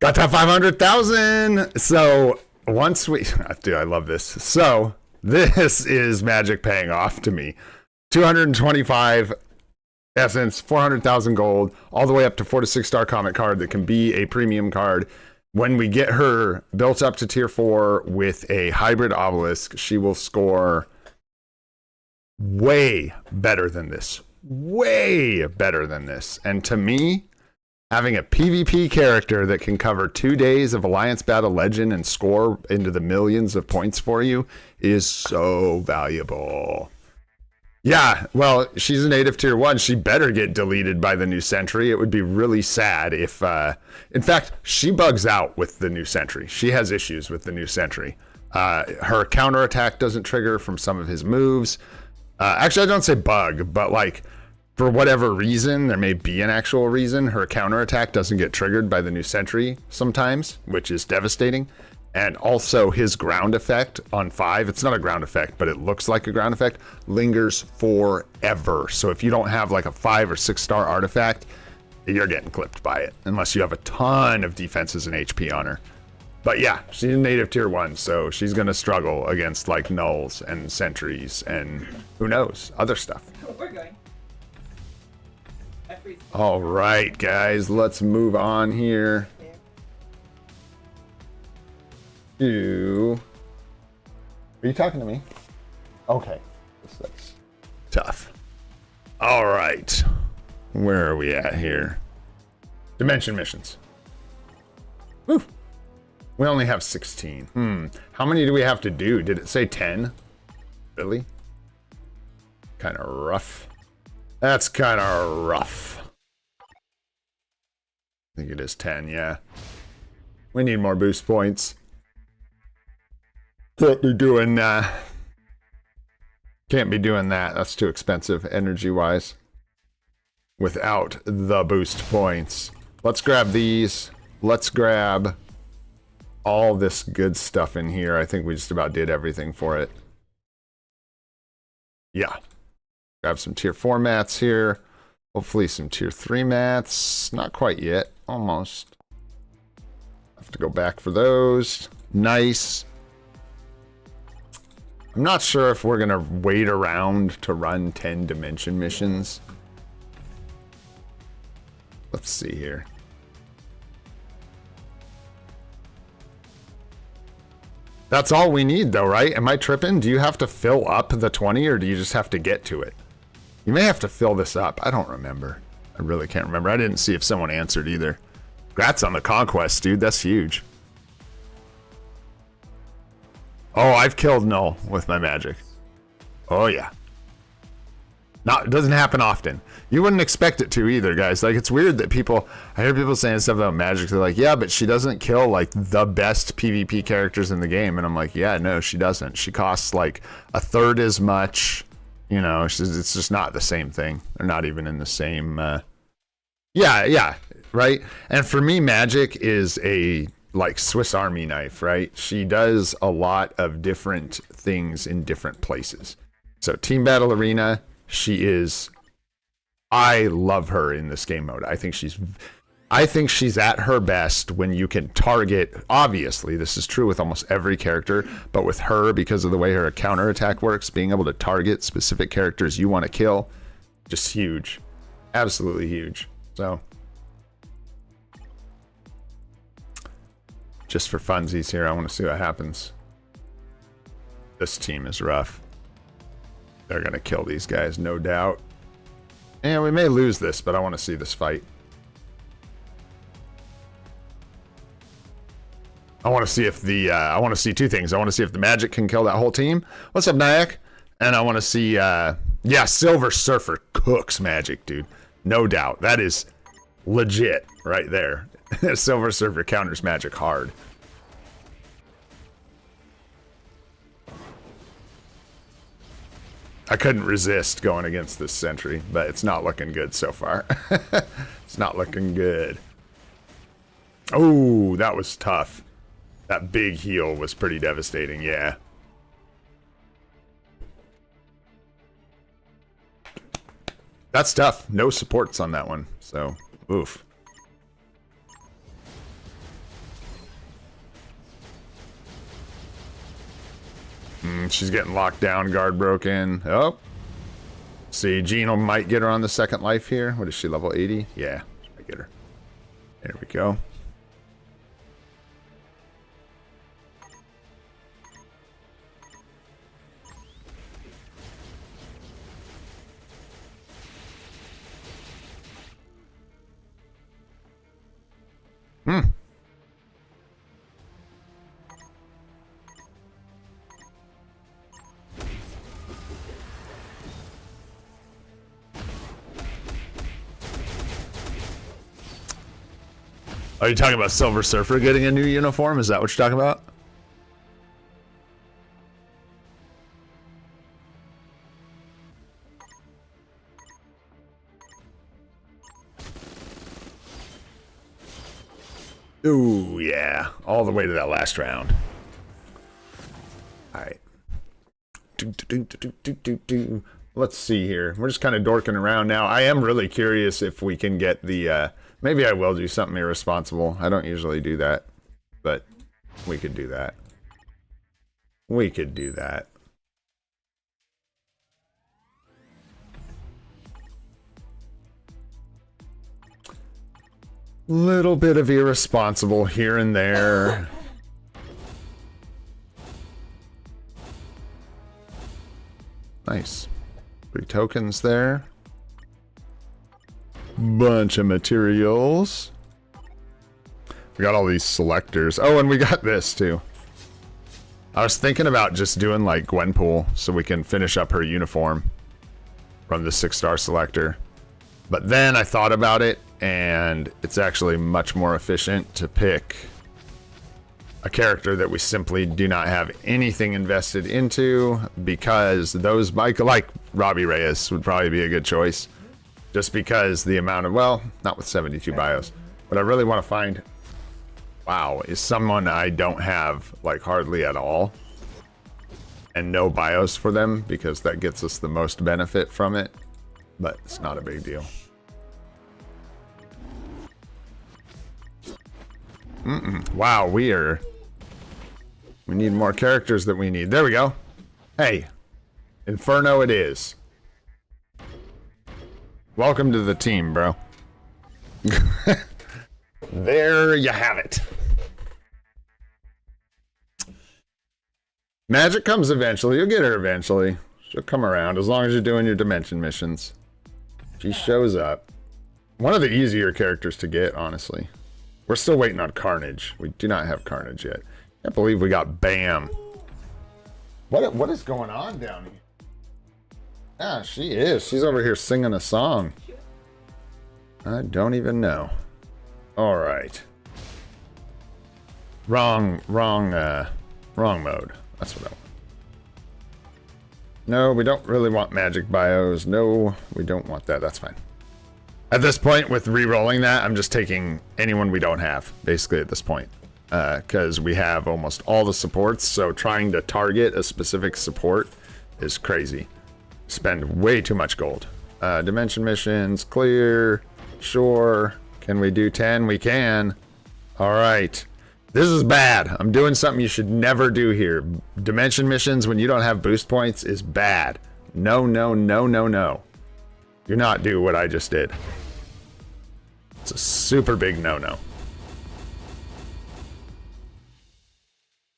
S1: Got to 500,000. So once we, dude, I love this. So this is Magic paying off to me. 225 essence, 400,000 gold, all the way up to 4 to 6 star comet card that can be a premium card. When we get her built up to tier 4 with a hybrid obelisk, she will score way better than this. Way better than this. And to me, having a PvP character that can cover 2 days of Alliance Battle Legend and score into the millions of points for you is so valuable. Yeah, well, she's a native tier 1. She better get deleted by the new sentry. It would be really sad if... in fact, she bugs out with the new sentry. She has issues with the new sentry. Her counterattack doesn't trigger from some of his moves. Actually, I don't say bug, but like... for whatever reason, there may be an actual reason, her counterattack doesn't get triggered by the new sentry sometimes, which is devastating. And also his ground effect on 5, it's not a ground effect, but it looks like a ground effect, lingers forever. So if you don't have like a 5 or 6 star artifact, you're getting clipped by it, unless you have a ton of defenses and HP on her. But yeah, she's a native tier 1, so she's gonna struggle against like Knulls and sentries and who knows, other stuff.
S3: We're going.
S1: All right, guys, let's move on here to... Are you talking to me? Okay. That's tough. All right. Where are we at here? Dimension missions. Woo. We only have 16. How many do we have to do? Did it say 10? Really? Kind of rough. That's kind of rough. I think it is 10, yeah. We need more boost points. Can't be doing that. Can't be doing that. That's too expensive energy-wise. Without the boost points. Let's grab these. Let's grab all this good stuff in here. I think we just about did everything for it. Yeah. Grab some tier 4 mats here. Hopefully some tier 3 mats. Not quite yet. Almost. Have to go back for those. Nice. I'm not sure if we're going to wait around to run 10 dimension missions. Let's see here. That's all we need though, right? Am I tripping? Do you have to fill up the 20 or do you just have to get to it? You may have to fill this up. I don't remember. I really can't remember. I didn't see if someone answered either. Congrats on the conquest, dude. That's huge. Oh, I've killed Knull with my magic. Oh, yeah. It doesn't happen often. You wouldn't expect it to either, guys. Like, it's weird that I hear people saying stuff about magic. They're like, yeah, but she doesn't kill, like, the best PvP characters in the game. And I'm like, yeah, no, she doesn't. She costs, like, a third as much. You know, it's just not the same thing. They're not even in the same... Yeah, right? And for me, magic is a... like Swiss Army knife, right? She does a lot of different things in different places. So Team Battle Arena, she is... I love her in this game mode. I think she's at her best when you can target... Obviously, this is true with almost every character, but with her, because of the way her counterattack works, being able to target specific characters you want to kill, just huge. Absolutely huge. So... just for funsies here, I want to see what happens. This team is rough. They're going to kill these guys, no doubt. And we may lose this, but I want to see this fight. I want to see if the, I want to see two things. I want to see if the magic can kill that whole team. What's up, Nyack? And I want to see, yeah, Silver Surfer cooks magic, dude. No doubt. That is legit right there. Silver Surfer counters magic hard. I couldn't resist going against this sentry, but it's not looking good so far. It's not looking good. Oh, that was tough. That big heal was pretty devastating, yeah. That's tough. No supports on that one, so oof. She's getting locked down, guard broken. Oh. See, Gino might get her on the second life here. What is she, level 80? Yeah, I get her. There we go. Are you talking about Silver Surfer getting a new uniform? Is that what you're talking about? Ooh, yeah. All the way to that last round. Alright. Let's see here. We're just kind of dorking around now. I am really curious if we can get the... maybe I will do something irresponsible. I don't usually do that. But we could do that. We could do that. Little bit of irresponsible here and there. Nice. 3 tokens there. Bunch of materials. We got all these selectors. Oh, and we got this too. I was thinking about just doing like Gwenpool so we can finish up her uniform from the 6-star selector. But then I thought about it, and it's actually much more efficient to pick a character that we simply do not have anything invested into, because those, like Robbie Reyes would probably be a good choice. Just because the amount of, well, not with 72 bios. What I really want to find, wow, is someone I don't have like hardly at all. And no bios for them, because that gets us the most benefit from it. But it's not a big deal. Wow, we need more characters that we need. There we go. Hey, Inferno it is. Welcome to the team, bro. There you have it. Magic comes eventually. You'll get her eventually. She'll come around as long as you're doing your dimension missions. She shows up. One of the easier characters to get, honestly. We're still waiting on Carnage. We do not have Carnage yet. Can't believe we got Bam. What is going on down here? Ah, she is. She's over here singing a song. I don't even know. All right. Wrong mode. That's what I want. No, we don't really want magic bios. No, we don't want that. That's fine. At this point, with re-rolling that, I'm just taking anyone we don't have, basically, at this point. Because we have almost all the supports, so trying to target a specific support is crazy. Spend way too much gold. Dimension missions, clear, sure. Can we do 10? We can. All right. This is bad. I'm doing something you should never do here. Dimension missions when you don't have boost points is bad. No, no, no, no, no. Do not do what I just did. It's a super big no-no.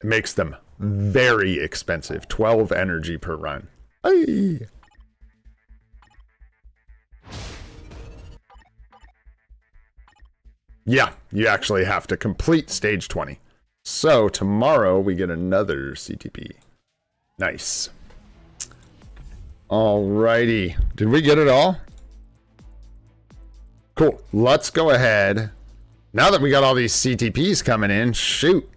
S1: It makes them very expensive. 12 energy per run. Hey. Yeah, you actually have to complete stage 20. So tomorrow we get another CTP. Nice. Alrighty. Did we get it all? Cool. Let's go ahead. Now that we got all these CTPs coming in, shoot.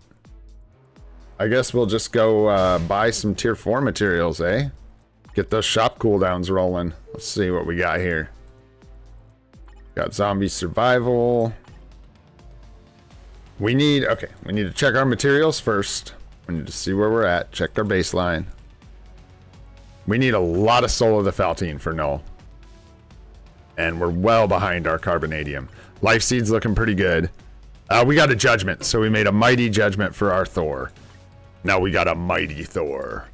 S1: I guess we'll just go buy some tier 4 materials, eh? Get those shop cooldowns rolling. Let's see what we got here. Got zombie survival. We need to check our materials first. We need to see where we're at. Check our baseline. We need a lot of Soul of the Faltine for Knull. And we're well behind our Carbonadium. Life Seed's looking pretty good. We got a Judgment, so we made a Mighty Judgment for our Thor. Now we got a Mighty Thor.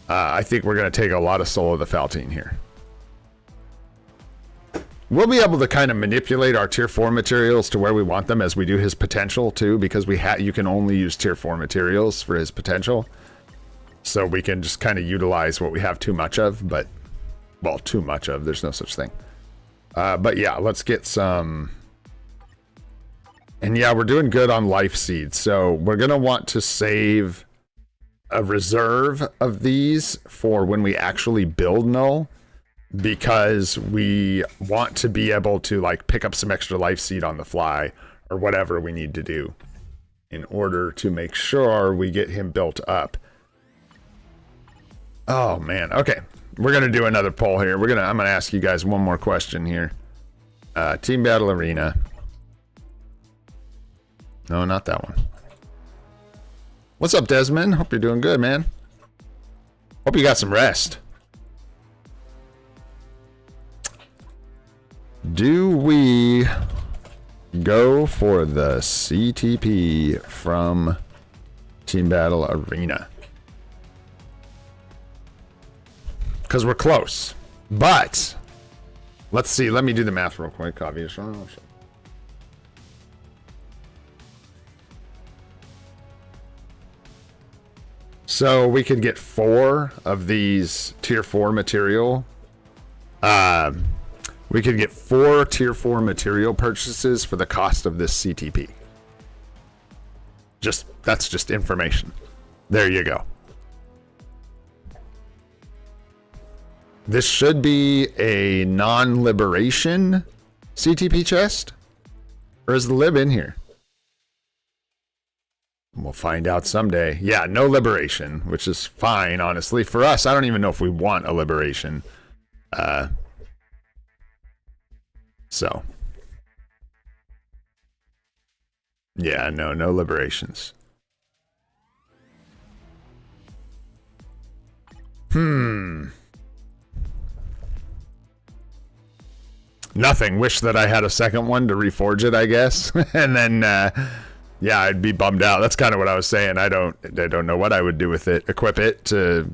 S1: I think we're going to take a lot of Soul of the Faltine here. We'll be able to kind of manipulate our tier 4 materials to where we want them as we do his potential too, because you can only use tier 4 materials for his potential. So we can just kind of utilize what we have too much of, but, well, too much of, there's no such thing. But yeah, let's get some. And yeah, we're doing good on Life Seed. So we're going to want to save a reserve of these for when we actually build Knull, because we want to be able to like pick up some extra Life Seed on the fly or whatever we need to do in order to make sure we get him built up. Oh man. Okay. We're going to do another poll here. I'm going to ask you guys one more question here. Team Battle Arena. No, not that one. What's up, Desmond? Hope you're doing good, man. Hope you got some rest. Do we go for the CTP from Team Battle Arena? Because we're close. But let's see. Let me do the math real quick, obviously. So we could get 4 of these tier 4 material. We could get 4 tier 4 material purchases for the cost of this CTP. That's just information. There you go. This should be a non-liberation CTP chest? Or is the lib in here? We'll find out someday. Yeah, no liberation, which is fine, honestly. For us, I don't even know if we want a liberation. So. Yeah, no liberations. Nothing. Wish that I had a second one to reforge it, I guess. And then, yeah, I'd be bummed out. That's kind of what I was saying. I don't know what I would do with it. Equip it to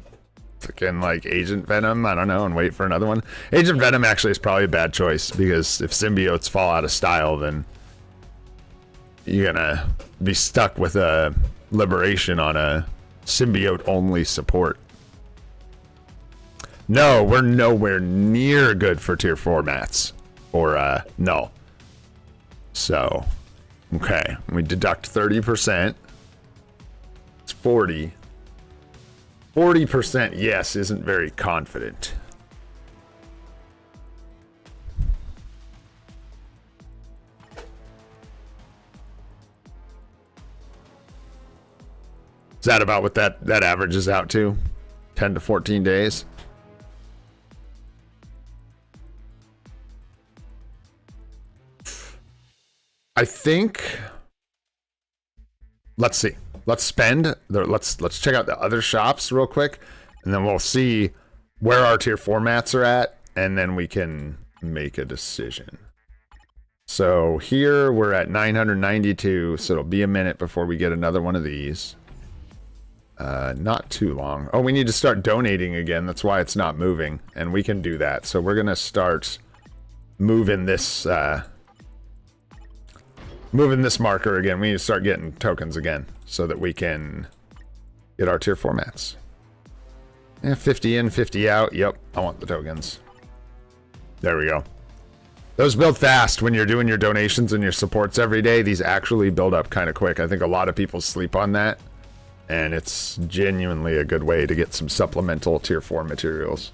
S1: fucking like Agent Venom, I don't know, and wait for another one. Agent Venom actually is probably a bad choice, because if symbiotes fall out of style, then you're gonna be stuck with a liberation on a symbiote only support. No, we're nowhere near good for tier 4 mats or Knull. So, okay, we deduct 30%. It's 40. 40% yes isn't very confident. Is that about what that averages out to? 10 to 14 days? I think, let's see. Let's check out the other shops real quick, and then we'll see where our tier 4 mats are at, and then we can make a decision. So here we're at 992, so it'll be a minute before we get another one of these. Not too long. Oh, we need to start donating again. That's why it's not moving, and we can do that. So we're gonna start moving this marker again. We need to start getting tokens again so that we can get our tier 4 mats. Yeah, 50 in, 50 out. Yep, I want the tokens. There we go. Those build fast when you're doing your donations and your supports every day. These actually build up kind of quick. I think a lot of people sleep on that. And it's genuinely a good way to get some supplemental tier 4 materials.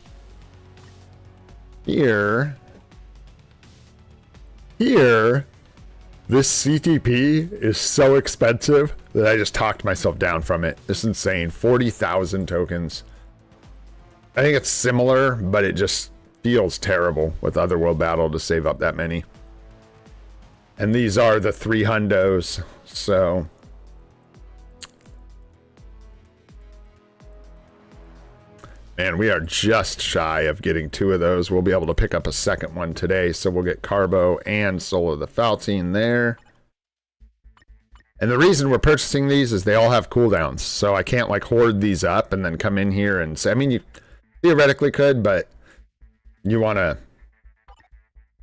S1: Here, this CTP is so expensive that I just talked myself down from it. It's insane. 40,000 tokens. I think it's similar, but it just feels terrible with Otherworld Battle to save up that many. And these are the 3 hundos, so... Man, we are just shy of getting 2 of those. We'll be able to pick up a second one today, so we'll get Carbo and Soul of the Faltine there. And the reason we're purchasing these is they all have cooldowns, so I can't like hoard these up and then come in here and say, I mean, you theoretically could, but you want to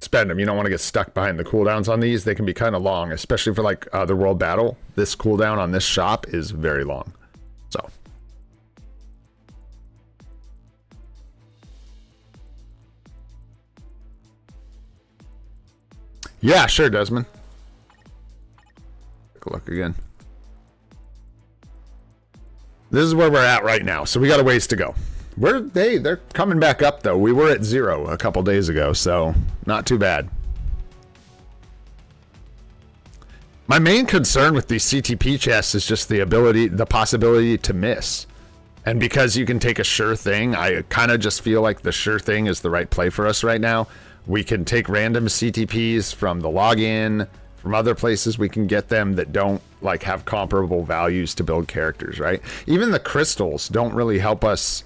S1: spend them. You don't want to get stuck behind the cooldowns on these. They can be kind of long, especially for like Otherworld Battle. This cooldown on this shop is very long, so... Yeah, sure, Desmond. Take a look again. This is where we're at right now, so we got a ways to go. They're coming back up, though. We were at 0 a couple days ago, so not too bad. My main concern with these CTP chests is just the possibility to miss. And because you can take a sure thing, I kind of just feel like the sure thing is the right play for us right now. We can take random CTPs from the login, from other places we can get them that don't like have comparable values to build characters, right? Even the crystals don't really help us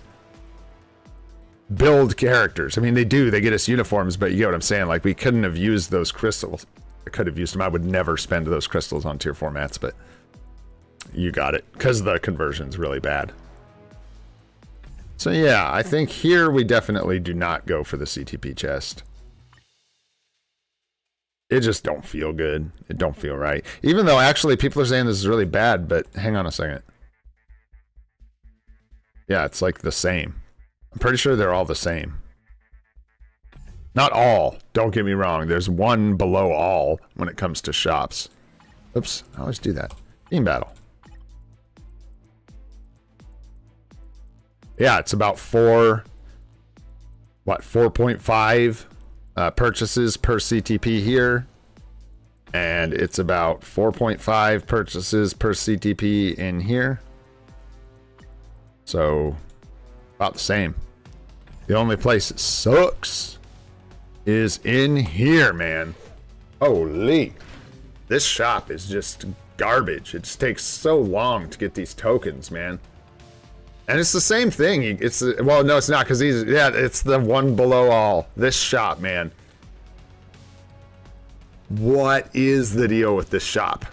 S1: build characters. I mean, they do, they get us uniforms, but you get what I'm saying? Like, we couldn't have used those crystals. I could have used them. I would never spend those crystals on tier 4 mats, but you got it, because the conversion's really bad. So yeah, I think here we definitely do not go for the CTP chest. It just don't feel good. It don't feel right. Even though actually people are saying this is really bad, but hang on a second. Yeah, it's like the same. I'm pretty sure they're all the same. Not all, don't get me wrong. There's one below all when it comes to shops. Oops, I always do that. Team battle. Yeah, it's about 4.5 purchases per CTP here, and it's about 4.5 purchases per CTP in here, so about the same. The only place it sucks is in here, man. Holy, this shop is just garbage. It just takes so long to get these tokens, man. And it's the same thing. It's, well, no, it's not, because these, yeah, it's the one below all. This shop, man. What is the deal with this shop?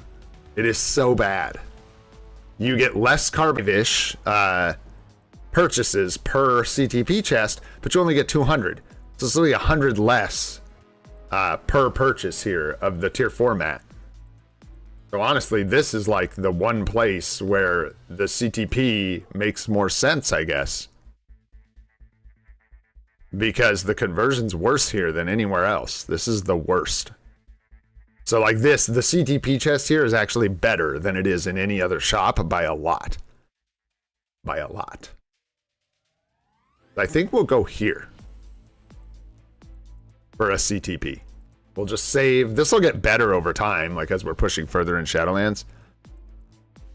S1: It is so bad. You get less carbon-ish purchases per CTP chest, but you only get 200. So it's only 100 less per purchase here of the tier 4 mat. So honestly, this is like the one place where the CTP makes more sense, I guess. Because the conversion's worse here than anywhere else. This is the worst. So like this, the CTP chest here is actually better than it is in any other shop by a lot. By a lot. I think we'll go here for a CTP. We'll just save. This will get better over time, like as we're pushing further in Shadowlands.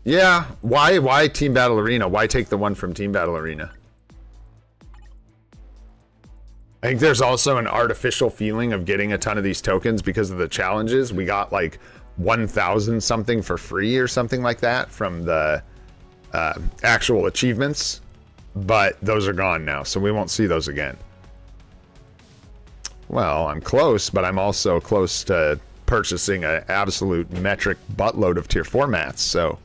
S1: Yeah, why Team Battle Arena? Why take the one from Team Battle Arena? I think there's also an artificial feeling of getting a ton of these tokens because of the challenges. We got like 1,000 something for free or something like that from the actual achievements, but those are gone now, so we won't see those again. Well, I'm close, but I'm also close to purchasing an absolute metric buttload of tier 4 mats, so.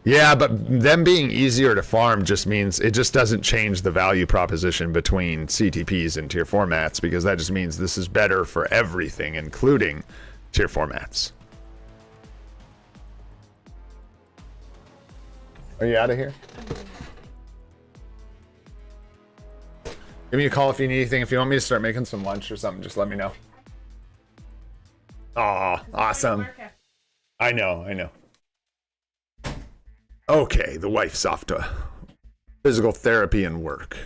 S1: Yeah, but them being easier to farm just means it just doesn't change the value proposition between CTPs and tier 4 mats, because that just means this is better for everything, including tier 4 mats. Are you out of here? Give me a call if you need anything. If you want me to start making some lunch or something, just let me know. Aw, awesome. I know. Okay, the wife's off to physical therapy and work.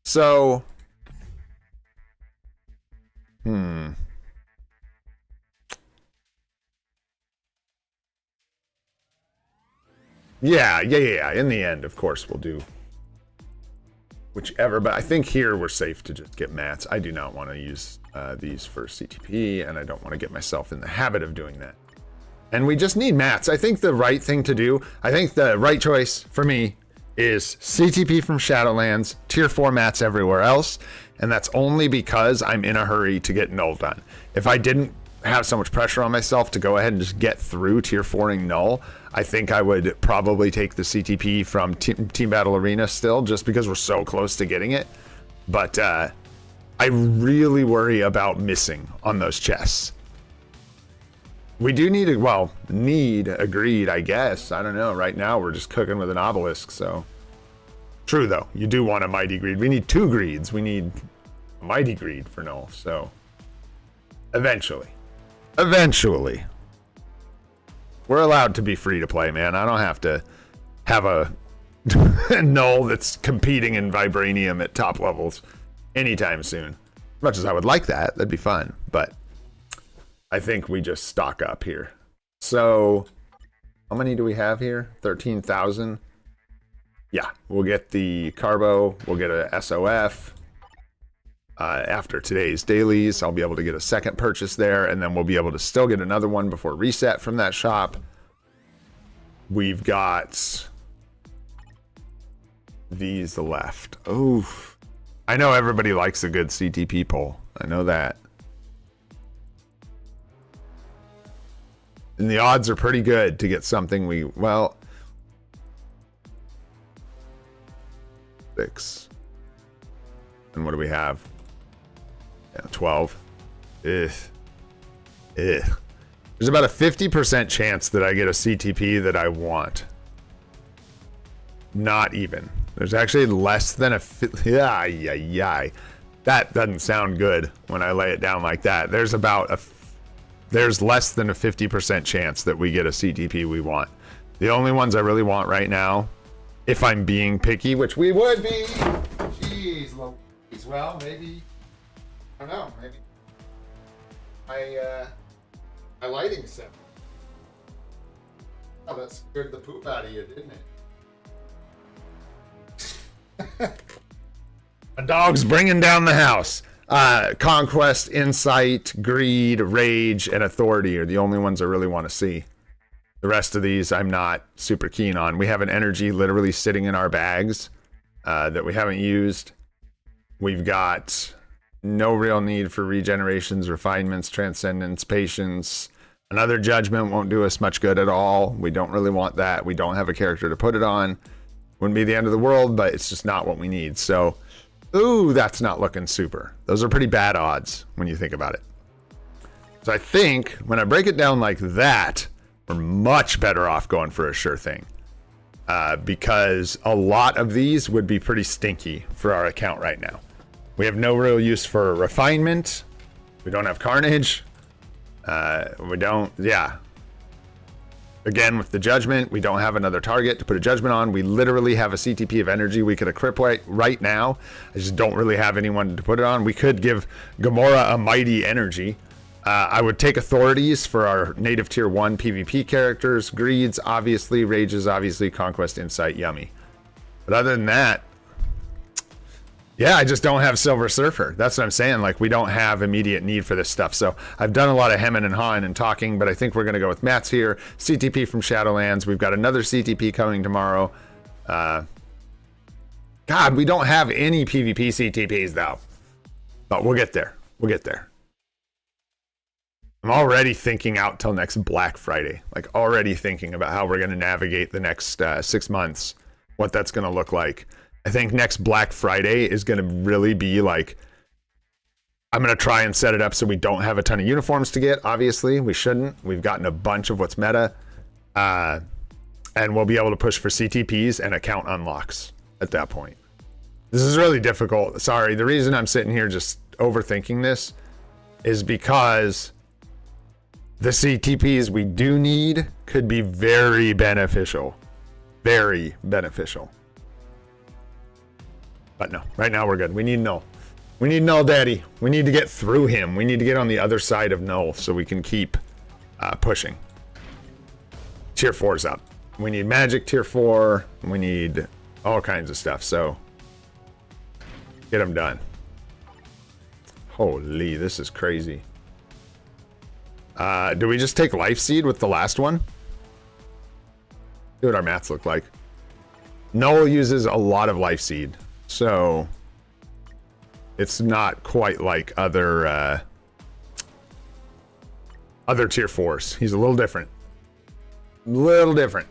S1: So, Yeah. In the end, of course, we'll do whichever, but I think here we're safe to just get mats. I do not want to use these for CTP, and I don't want to get myself in the habit of doing that. And we just need mats. I think the right thing to do, I think the right choice for me is CTP from Shadowlands, tier 4 mats everywhere else, and that's only because I'm in a hurry to get Knull done. If I didn't have so much pressure on myself to go ahead and just get through tier 4ing Knull, I think I would probably take the CTP from Team Battle Arena still, just because we're so close to getting it. But I really worry about missing on those chests. We do need agreed, I guess. I don't know. Right now, we're just cooking with an obelisk, so. True, though. You do want a mighty greed. We need 2 greeds. We need a mighty greed for Knull, so. Eventually. We're allowed to be free to play, man. I don't have to have a Knull that's competing in Vibranium at top levels anytime soon. As much as I would like that, that'd be fun, but I think we just stock up here. So, how many do we have here? 13,000. Yeah, we'll get the Carbo, we'll get a SOF. After today's dailies, I'll be able to get a second purchase there, and then we'll be able to still get another one before reset from that shop. We've got these left. Oh, I know everybody likes a good CTP pull. I know that. And the odds are pretty good to get something well, 6. And what do we have? Yeah, 12. There's about a 50% chance that I get a CTP that I want. Not even. There's actually less than a... That doesn't sound good when I lay it down like that. There's less than a 50% chance that we get a CTP we want. The only ones I really want right now, if I'm being picky, which we would be... Jeez, Louise. Well, maybe... I don't know, maybe my lighting set. Oh, that scared the poop out of you, didn't it? A dog's bringing down the house. Conquest, Insight, Greed, Rage, and Authority are the only ones I really want to see. The rest of these I'm not super keen on. We have an energy literally sitting in our bags that we haven't used. We've got no real need for regenerations, refinements, transcendence, patience. Another judgment won't do us much good at all. We don't really want that. We don't have a character to put it on. Wouldn't be the end of the world, but it's just not what we need. So, ooh, that's not looking super. Those are pretty bad odds when you think about it. So I think when I break it down like that, we're much better off going for a sure thing. Because a lot of these would be pretty stinky for our account right now. We have no real use for refinement. We don't have carnage. Again, with the judgment, we don't have another target to put a judgment on. We literally have a CTP of energy we could equip right now. I just don't really have anyone to put it on. We could give Gamora a mighty energy. I would take authorities for our native tier 1 PvP characters. Greeds, obviously. Rages, obviously. Conquest, Insight, yummy. But other than that, yeah, I just don't have Silver Surfer. That's what I'm saying. Like, we don't have immediate need for this stuff. So I've done a lot of hemming and hawing and talking, but I think we're going to go with mats here. CTP from Shadowlands. We've got another CTP coming tomorrow. God, we don't have any PvP CTPs, though. But we'll get there. We'll get there. I'm already thinking out till next Black Friday. Like, already thinking about how we're going to navigate the next 6 months. What that's going to look like. I think next Black Friday is going to really be like, I'm going to try and set it up so we don't have a ton of uniforms to get. Obviously, we shouldn't. We've gotten a bunch of what's meta. And we'll be able to push for CTPs and account unlocks at that point. This is really difficult. Sorry, the reason I'm sitting here just overthinking this is because the CTPs we do need could be very beneficial. Very beneficial. But no, right now we're good. We need Knull. We need Knull, Daddy. We need to get through him. We need to get on the other side of Knull so we can keep pushing. Tier 4's up. We need magic tier 4. We need all kinds of stuff. So get them done. Holy, this is crazy. Do we just take Life Seed with the last one? See what our mats look like. Knull uses a lot of Life Seed, so it's not quite like other tier 4s. He's a little different. Little different.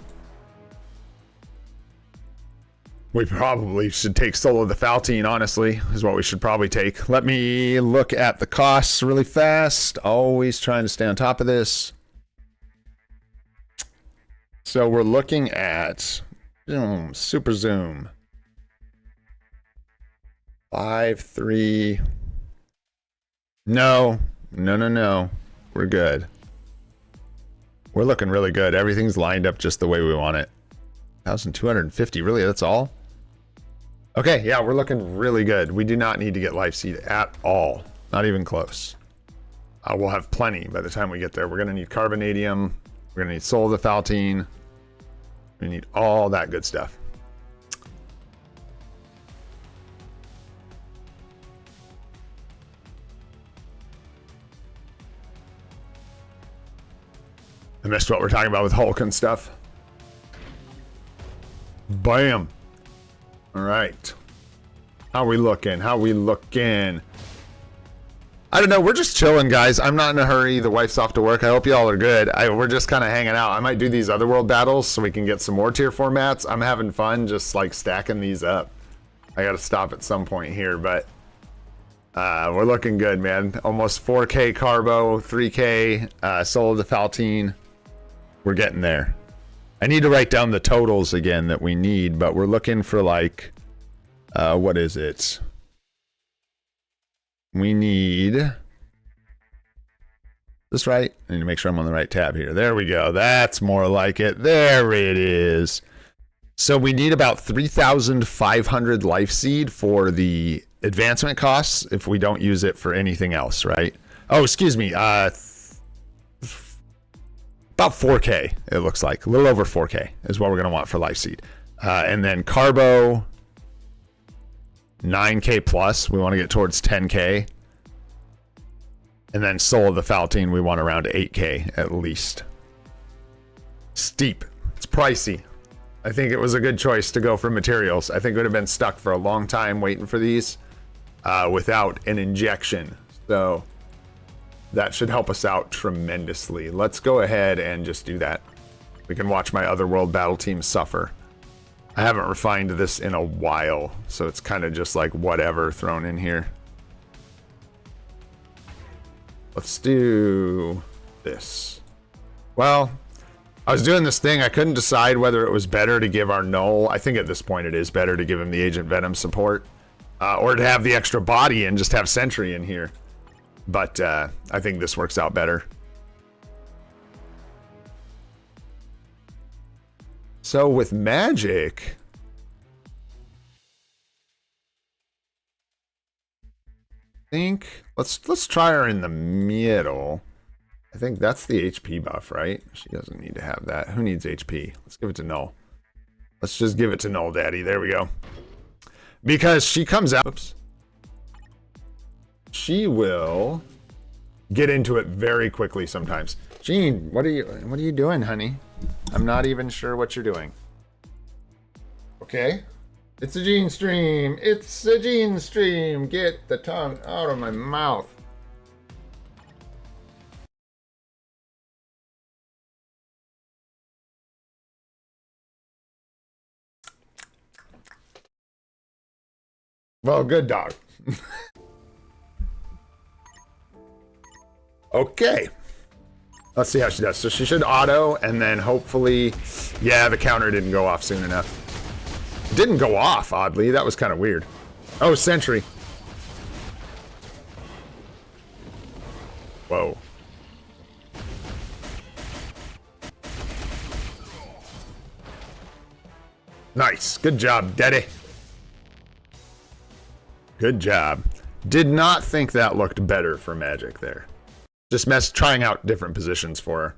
S1: We probably should take Soul of the Faltine, honestly, is what we should probably take. Let me look at the costs really fast. Always trying to stay on top of this. So we're looking at super zoom. 5, 3. No. We're good. We're looking really good. Everything's lined up just the way we want it. 1,250, really? That's all? Okay, yeah, we're looking really good. We do not need to get Life Seed at all. Not even close. We'll have plenty by the time we get there. We're going to need Carbonadium. We're going to need Soul of the Faltine. We need all that good stuff. I missed what we're talking about with Hulk and stuff. Bam. All right. How we looking? How we looking? I don't know. We're just chilling, guys. I'm not in a hurry. The wife's off to work. I hope y'all are good. We're just kind of hanging out. I might do these Otherworld battles so we can get some more tier 4 mats. I'm having fun just like stacking these up. I got to stop at some point here, but we're looking good, man. Almost 4K Carbo, 3K Soul of the Faltine. We're getting there. I need to write down the totals again that we need, but we're looking for like, what is it? We need this, right? I need to make sure I'm on the right tab here. There we go. That's more like it. There it is. So we need about 3,500 Life Seed for the advancement costs if we don't use it for anything else, right? Oh, excuse me. About 4K, it looks like. A little over 4K is what we're going to want for Life Seed. And then Carbo, 9K plus. We want to get towards 10K. And then Soul of the Faltine, we want around 8K at least. Steep. It's pricey. I think it was a good choice to go for materials. I think it would have been stuck for a long time waiting for these without an injection. So that should help us out tremendously. Let's go ahead and just do that. We can watch my Otherworld Battle team suffer. I haven't refined this in a while, so it's kind of just like whatever thrown in here. Let's do this. Well, I was doing this thing. I couldn't decide whether it was better to give our Knull. I think at this point it is better to give him the Agent Venom support. Or to have the extra body and just have Sentry in here. But I think this works out better. So with magic, I think let's try her in the middle. I think that's the HP buff, right? She doesn't need to have that. Who needs HP? Let's give it to Knull. Let's just give it to Knull, Daddy. There we go. Because she comes out. Oops. She will get into it very quickly sometimes. Jean, what are you doing, honey? I'm not even sure what you're doing. Okay. It's a Jean stream. It's a Jean stream. Get the tongue out of my mouth. Well, good dog. Okay. Let's see how she does. So she should auto, and then hopefully... Yeah, the counter didn't go off soon enough. It didn't go off, oddly. That was kind of weird. Oh, sentry. Whoa. Nice. Good job, Daddy. Good job. Did not think that looked better for Magic there. Just trying out different positions for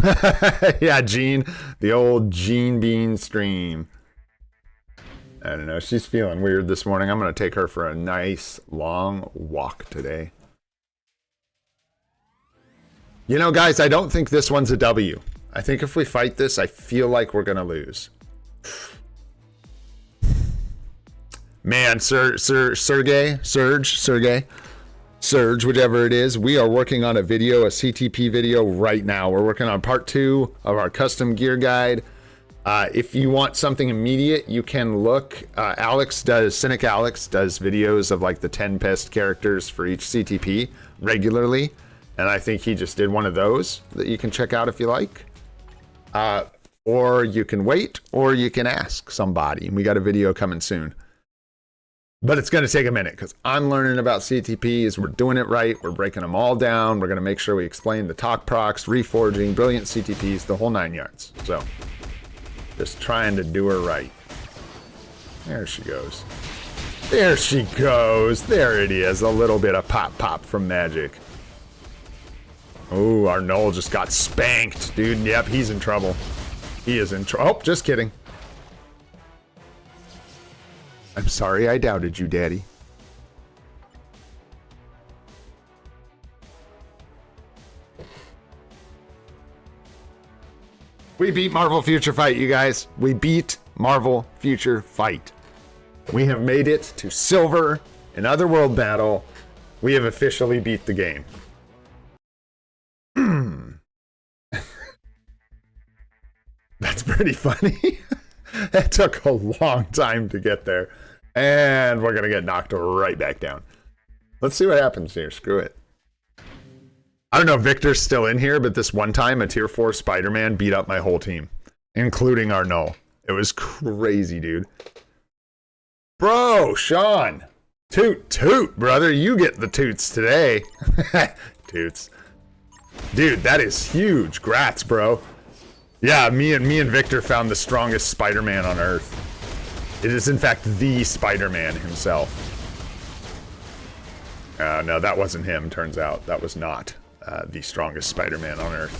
S1: her. Yeah, Jean. The old Jean Bean stream. I don't know. She's feeling weird this morning. I'm going to take her for a nice long walk today. You know, guys, I don't think this one's a W. I think if we fight this, I feel like we're going to lose. Man, Sergey, whichever it is, we are working on a video, a CTP video right now. We're working on part 2 of our custom gear guide. If you want something immediate, you can look. Cynic Alex does videos of like the 10 best characters for each CTP regularly. And I think he just did one of those that you can check out if you like. Or you can wait, or you can ask somebody. And we got a video coming soon. But it's going to take a minute because I'm learning about CTPs. We're doing it right. We're breaking them all down. We're going to make sure we explain the talk procs, reforging, brilliant CTPs, the whole 9 yards. So just trying to do her right. There she goes. There she goes. There it is. A little bit of pop from Magic. Oh, our Knull just got spanked, dude. Yep, he's in trouble. He is in trouble. Oh, just kidding. I'm sorry I doubted you, Daddy. We beat Marvel Future Fight, you guys. We beat Marvel Future Fight. We have made it to silver in Otherworld Battle. We have officially beat the game. That's pretty funny. That took a long time to get there. And we're going to get knocked right back down. Let's see what happens here. Screw it. I don't know if Victor's still in here, but this one time a tier 4 Spider-Man beat up my whole team, including our Knull. It was crazy, dude. Bro, Sean. Toot, toot, brother. You get the toots today. Toots. Dude, that is huge. Grats, bro. Yeah, me and Victor found the strongest Spider-Man on Earth. It is, in fact, the Spider-Man himself. No, that wasn't him, turns out. That was not the strongest Spider-Man on Earth.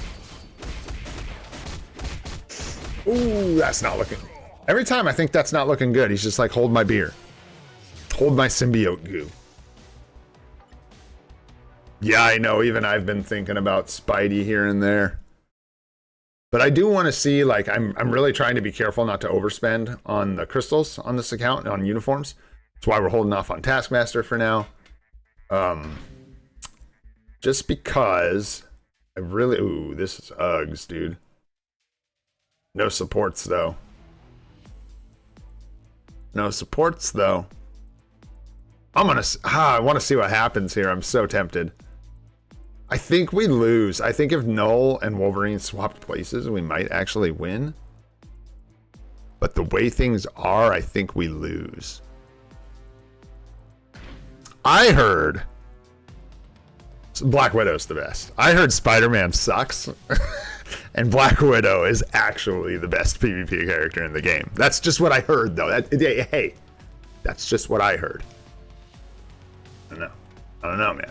S1: Ooh, that's not looking... Every time I think that's not looking good, he's just like, hold my beer. Hold my symbiote goo. Yeah, I know, even I've been thinking about Spidey here and there. But I do want to see, like, I'm really trying to be careful not to overspend on the crystals on this account and on uniforms. That's why we're holding off on Taskmaster for now. Just because I really... Ooh, this is Uggs, dude. No supports, though. No supports, though. I'm gonna... I want to see what happens here. I'm so tempted. I think we lose. I think if Knull and Wolverine swapped places, we might actually win. But the way things are, I think we lose. I heard... Black Widow's the best. I heard Spider-Man sucks. And Black Widow is actually the best PvP character in the game. That's just what I heard, though. Hey, that's just what I heard. I don't know, man.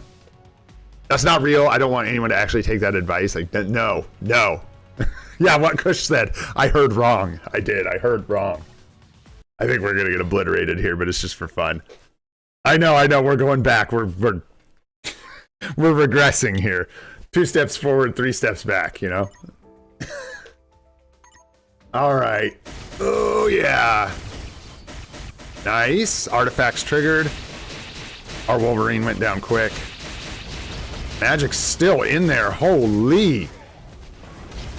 S1: That's not real. I don't want anyone to actually take that advice. Like, no. Yeah, what Kush said. I heard wrong. I did. I heard wrong. I think we're going to get obliterated here, but it's just for fun. I know. We're going back. We're regressing here. 2 steps forward, 3 steps back, you know? All right. Oh, yeah. Nice. Artifacts triggered. Our Wolverine went down quick. Magic's still in there. Holy.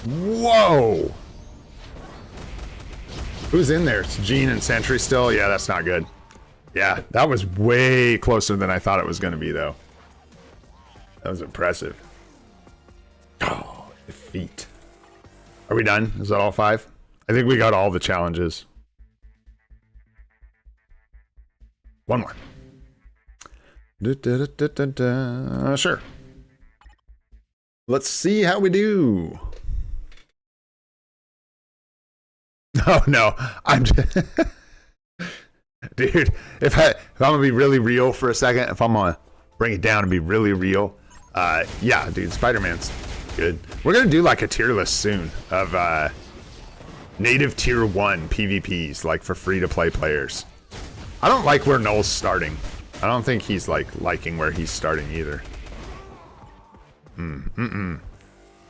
S1: Whoa. Who's in there? It's Jean and Sentry still? Yeah, that's not good. Yeah, that was way closer than I thought it was going to be, though. That was impressive. Oh, defeat. Are we done? Is that all 5? I think we got all the challenges. One more. Sure. Let's see how we do. Oh no, I'm just dude. If I'm gonna be really real for a second, if I'm gonna bring it down and be really real, yeah, dude, Spider-Man's good. We're gonna do like a tier list soon of native tier 1 PvPs, like for free-to-play players. I don't like where Knull's starting. I don't think he's like liking where he's starting either.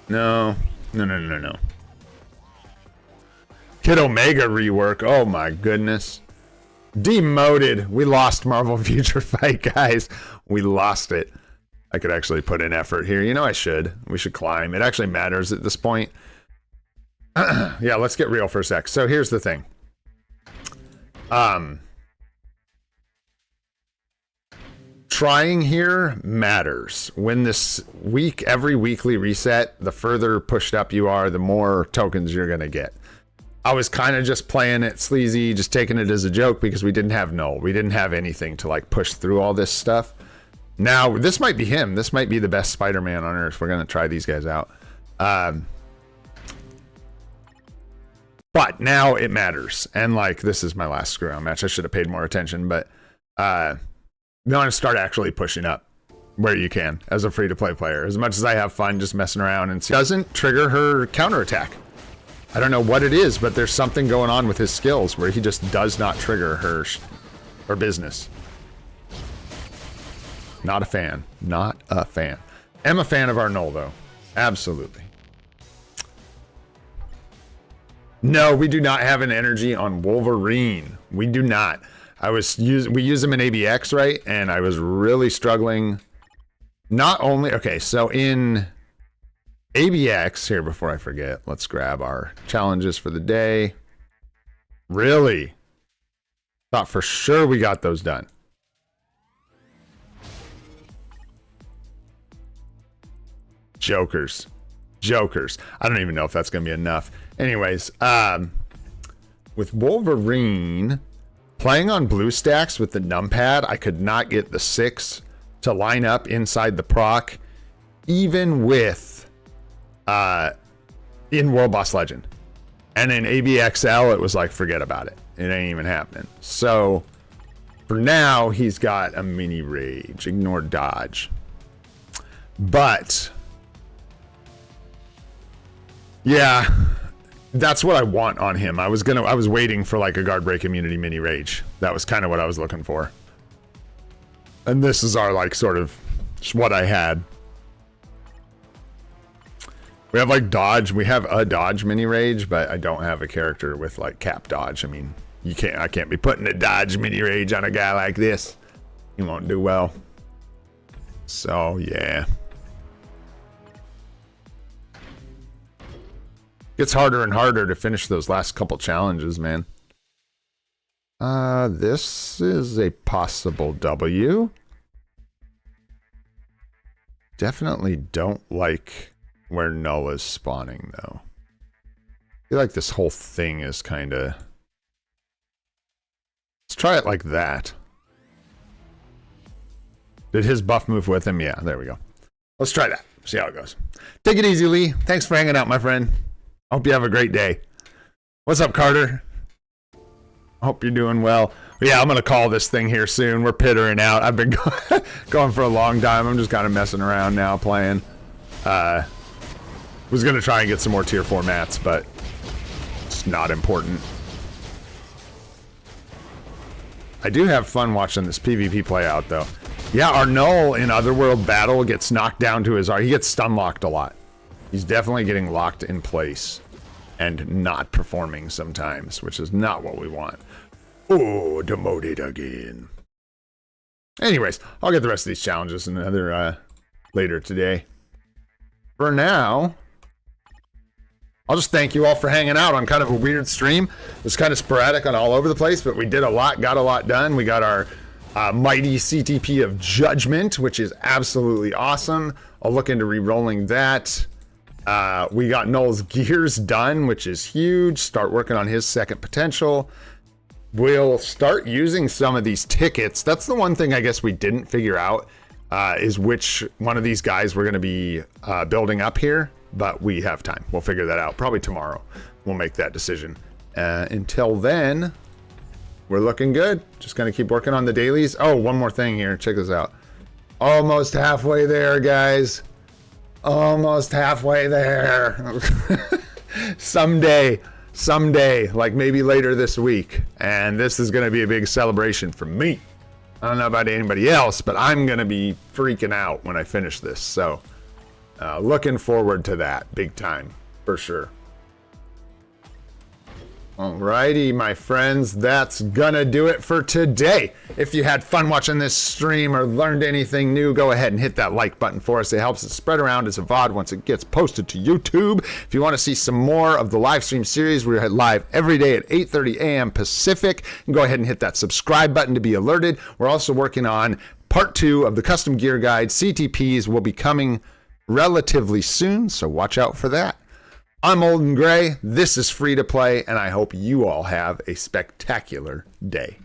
S1: No. Kid Omega rework. Oh my goodness. Demoted. We lost Marvel Future Fight, guys. We lost it. I could actually put in effort here. You know I should. We should climb. It actually matters at this point. Yeah, let's get real for a sec. So here's the thing. Trying here matters. When this week, every weekly reset, the further pushed up you are, the more tokens you're gonna get. I was kind of just playing it sleazy, just taking it as a joke because we didn't have Knull. We didn't have anything to like push through all this stuff. Now, this might be him. This might be the best Spider-Man on Earth. We're gonna try these guys out. But now it matters. And like, this is my last screw-on match. I should have paid more attention, but you want to start actually pushing up where you can as a free-to-play player. As much as I have fun just messing around and doesn't trigger her counterattack. I don't know what it is, but there's something going on with his skills where he just does not trigger her business. Not a fan. Not a fan. Am a fan of our Knull though. Absolutely. No, we do not have an energy on Wolverine. We do not. We use them in ABX, right? And I was really struggling. Not only, okay, so in ABX, here before I forget, let's grab our challenges for the day. Really? Thought for sure we got those done. Jokers. I don't even know if that's gonna be enough. Anyways, with Wolverine, playing on blue stacks with the numpad, I could not get the 6 to line up inside the proc, even with in World Boss Legend. And in ABXL, it was like, forget about it. It ain't even happening. So for now, he's got a mini rage. Ignore dodge. But yeah, that's what I want on him. I was waiting for like a guard break immunity mini rage. That was kind of what I was looking for. And this is our like sort of what I had. We have like dodge. We have a dodge mini rage, but I don't have a character with like cap dodge. I mean, I can't be putting a dodge mini rage on a guy like this. He won't do well. So yeah. Gets harder and harder to finish those last couple challenges, man. This is a possible W. Definitely don't like where Knull is spawning, though. I feel like this whole thing is kind of... Let's try it like that. Did his buff move with him? Yeah, there we go. Let's try that. See how it goes. Take it easy, Lee. Thanks for hanging out, my friend. Hope you have a great day. What's up, Carter? Hope you're doing well. Yeah, I'm going to call this thing here soon. We're pittering out. I've been going for a long time. I'm just kind of messing around now, playing. Was going to try and get some more tier 4 mats, but it's not important. I do have fun watching this PvP play out, though. Yeah, our Knull in Otherworld Battle gets knocked down to his R. He gets stun locked a lot. He's definitely getting locked in place and not performing sometimes, which is not what we want. Oh, demoted again. Anyways, I'll get the rest of these challenges another later today. For now, I'll just thank you all for hanging out on kind of a weird stream. It was kind of sporadic on all over the place, but we did a lot, got a lot done. We got our mighty CTP of Judgment, which is absolutely awesome. I'll look into re-rolling that. We got Knull's gears done, which is huge. Start working on his second potential. we'll start using some of these tickets. That's the one thing I guess we didn't figure out, is which one of these guys we're going to be building up here, but we have time. We'll figure that out. Probably tomorrow we'll make that decision. Until then, we're looking good. Just going to keep working on the dailies. Oh, one more thing here. Check this out. Almost halfway there, guys. Almost halfway there. Someday, like maybe later this week. And this is going to be a big celebration for me. I don't know about anybody else, but I'm going to be freaking out when I finish this. So looking forward to that big time for sure. Alrighty, my friends, that's gonna do it for today. If you had fun watching this stream or learned anything new, go ahead and hit that like button for us. It helps it spread around as a VOD once it gets posted to YouTube. If you want to see some more of the live stream series, we're live every day at 8:30 a.m. Pacific. And go ahead and hit that subscribe button to be alerted. We're also working on part 2 of the custom gear guide. CTPs will be coming relatively soon, so watch out for that. I'm Old and Gray, this is Free to Play, and I hope you all have a spectacular day.